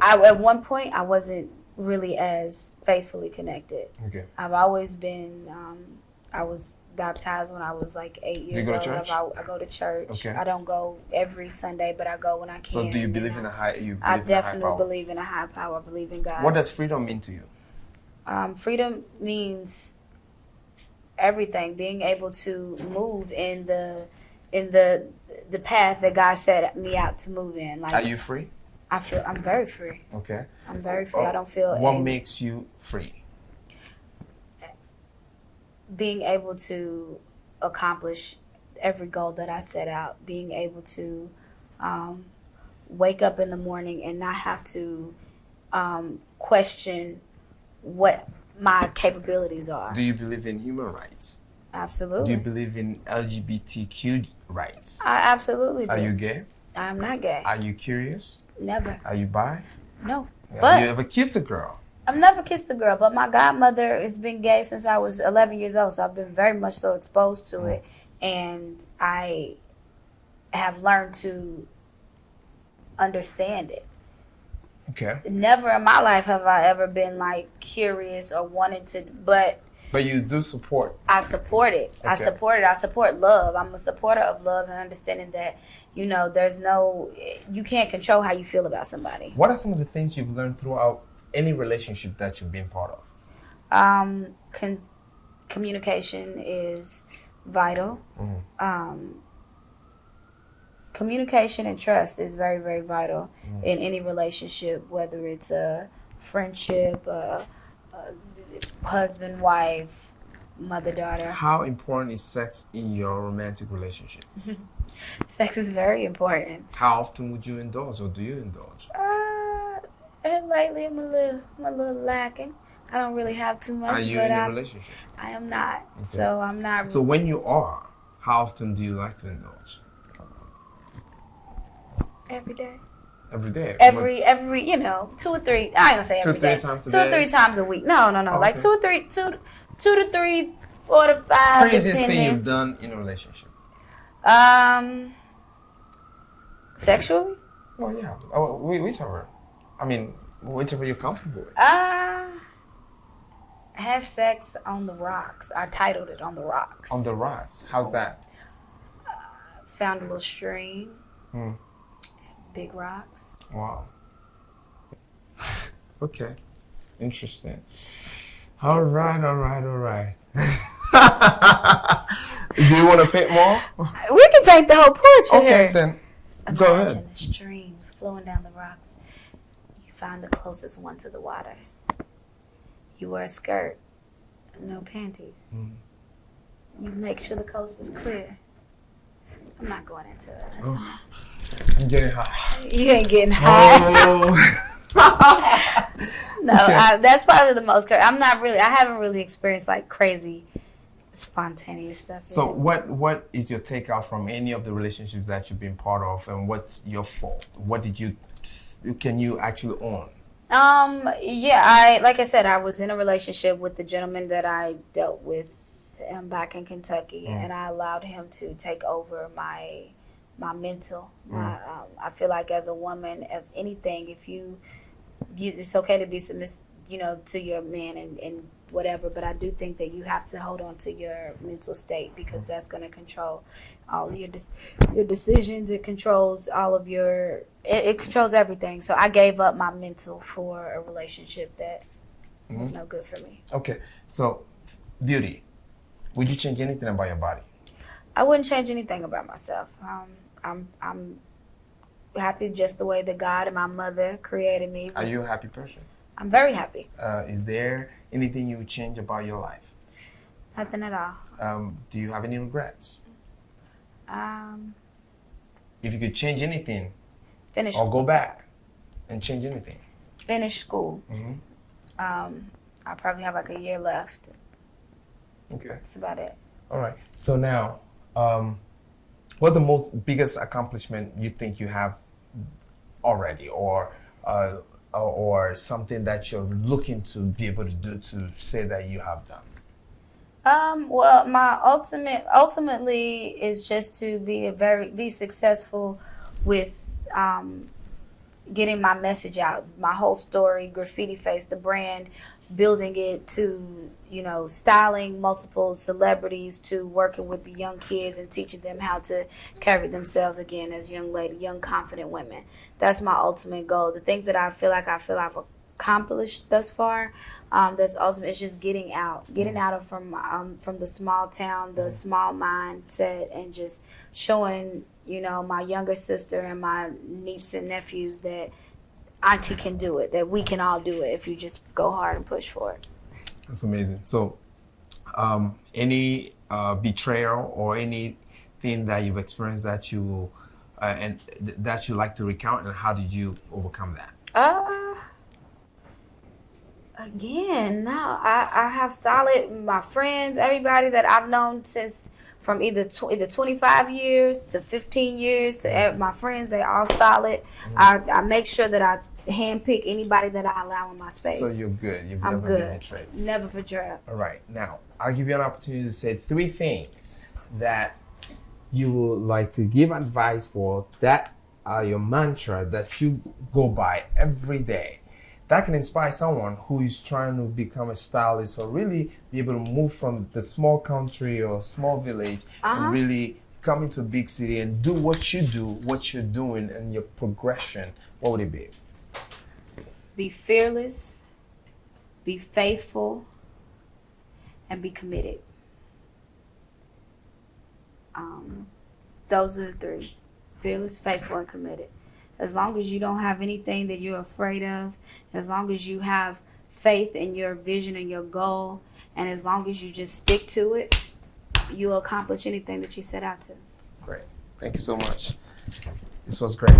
at one point I wasn't really as faithfully connected. Okay. I've always been, I was baptized when I was like 8 years you go old. to church? I go to church. Okay. I don't go every Sunday, but I go when I can. So do you believe in a high? I definitely believe in a high power. I believe in God. What does freedom mean to you? Freedom means everything. Being able to move in the path that God set me out to move in. Like, Are you free? I'm very free. Okay. I'm very free. I don't feel What makes you free? Being able to accomplish every goal that I set out. Being able to wake up in the morning and not have to question what my capabilities are. Do you believe in human rights? Absolutely. Do you believe in LGBTQ rights? I absolutely do. Are you gay? I'm not gay. Are you curious? Never. Are you bi? No. Have But you ever kissed a girl? I've never kissed a girl, but my godmother has been gay since I was 11 years old, so I've been very much so exposed to it, and I have learned to understand it. Okay. Never in my life have I ever been like curious or wanted to, but you do support. I support it. I Okay. support it. I support love. I'm a supporter of love and understanding that, You know, you can't control how you feel about somebody. What are some of the things you've learned throughout any relationship that you've been part of? Communication is vital. Communication and trust is very, very vital in any relationship, whether it's a friendship, a husband, wife, mother, daughter. How important is sex in your romantic relationship? Sex is very important. How often would you indulge, or do you indulge? Lately I'm a little lacking. I don't really have too much. Are you in a relationship? I am not. Okay. So I'm not. So when you are, how often do you like to indulge? Every day. Every day. Every 2 or 3. I ain't gonna say every day. 2 or 3 times a 2 or day? 3 times a week. No. Okay. Like 2 to 3, 4 to 5. Craziest thing depending. you've done in a relationship? Sexually? Well, yeah. Whichever. I mean, whichever you're comfortable with. Had sex on the rocks. I titled it On the Rocks. On the rocks. How's that? Found a little stream. Big rocks. Wow. Okay. Interesting. All right. Do you want to paint more? We can paint the whole portrait Okay, here. then go ahead. Imagine the streams flowing down the rocks. You find the closest one to the water. You wear a skirt, no panties. You make sure the coast is clear. I'm not going into it. I'm getting hot. You ain't getting high. Oh. No, Okay. that's probably the most. I haven't really experienced like crazy, spontaneous stuff. So yet. what is your takeout from any of the relationships that you've been part of, and what's your fault? Can you actually own? Yeah, like I said, I was in a relationship with the gentleman that I dealt with back in Kentucky, and I allowed him to take over my mental. I feel like as a woman, if anything, if you it's okay to be submissive, to your man and whatever, but I do think that you have to hold on to your mental state, because that's going to control all of your decisions. It controls it controls everything. So I gave up my mental for a relationship that was no good for me. Okay, so beauty. Would you change anything about your body? I wouldn't change anything about myself. I'm happy just the way that God and my mother created me. Are you a happy person? I'm very happy. Is there anything you would change about your life? Nothing at all. Do you have any regrets? If you could change anything, Finish or go back and change anything. finish school. I probably have like a year left. Okay. That's about it. All right. So now, what's the biggest accomplishment you think you have already, or something that you're looking to be able to do to say that you have done? Well, my ultimately is just to be successful with getting my message out, my whole story, Graffiti Face, the brand, building it to, styling multiple celebrities, to working with the young kids and teaching them how to carry themselves again as young confident women. That's my ultimate goal. The things that I feel I've accomplished thus far, that's ultimate, is just getting out of from the small town, the small mindset, and just showing my younger sister and my nieces and nephews that Auntie can do it, that we can all do it if you just go hard and push for it. That's amazing. So, any betrayal or anything that you've experienced that you that you like to recount, and how did you overcome that? Again, no, I have my friends, everybody that I've known since, from either 25 years to 15 years to my friends, they all solid. I make sure that I handpick anybody that I allow in my space. So you're good. You've I'm never good. been betrayed. Never betrayed. All right. Now, I'll give you an opportunity to say 3 things that you would like to give advice for, that are your mantra that you go by every day, that can inspire someone who is trying to become a stylist, or really be able to move from the small country or small village and really come into a big city and do what you do, what you're doing, and your progression, what would it be? Be fearless, be faithful, and be committed. Those are the three: fearless, faithful, and committed. As long as you don't have anything that you're afraid of, as long as you have faith in your vision and your goal, and as long as you just stick to it, you'll accomplish anything that you set out to. Great. Thank you so much. This was great.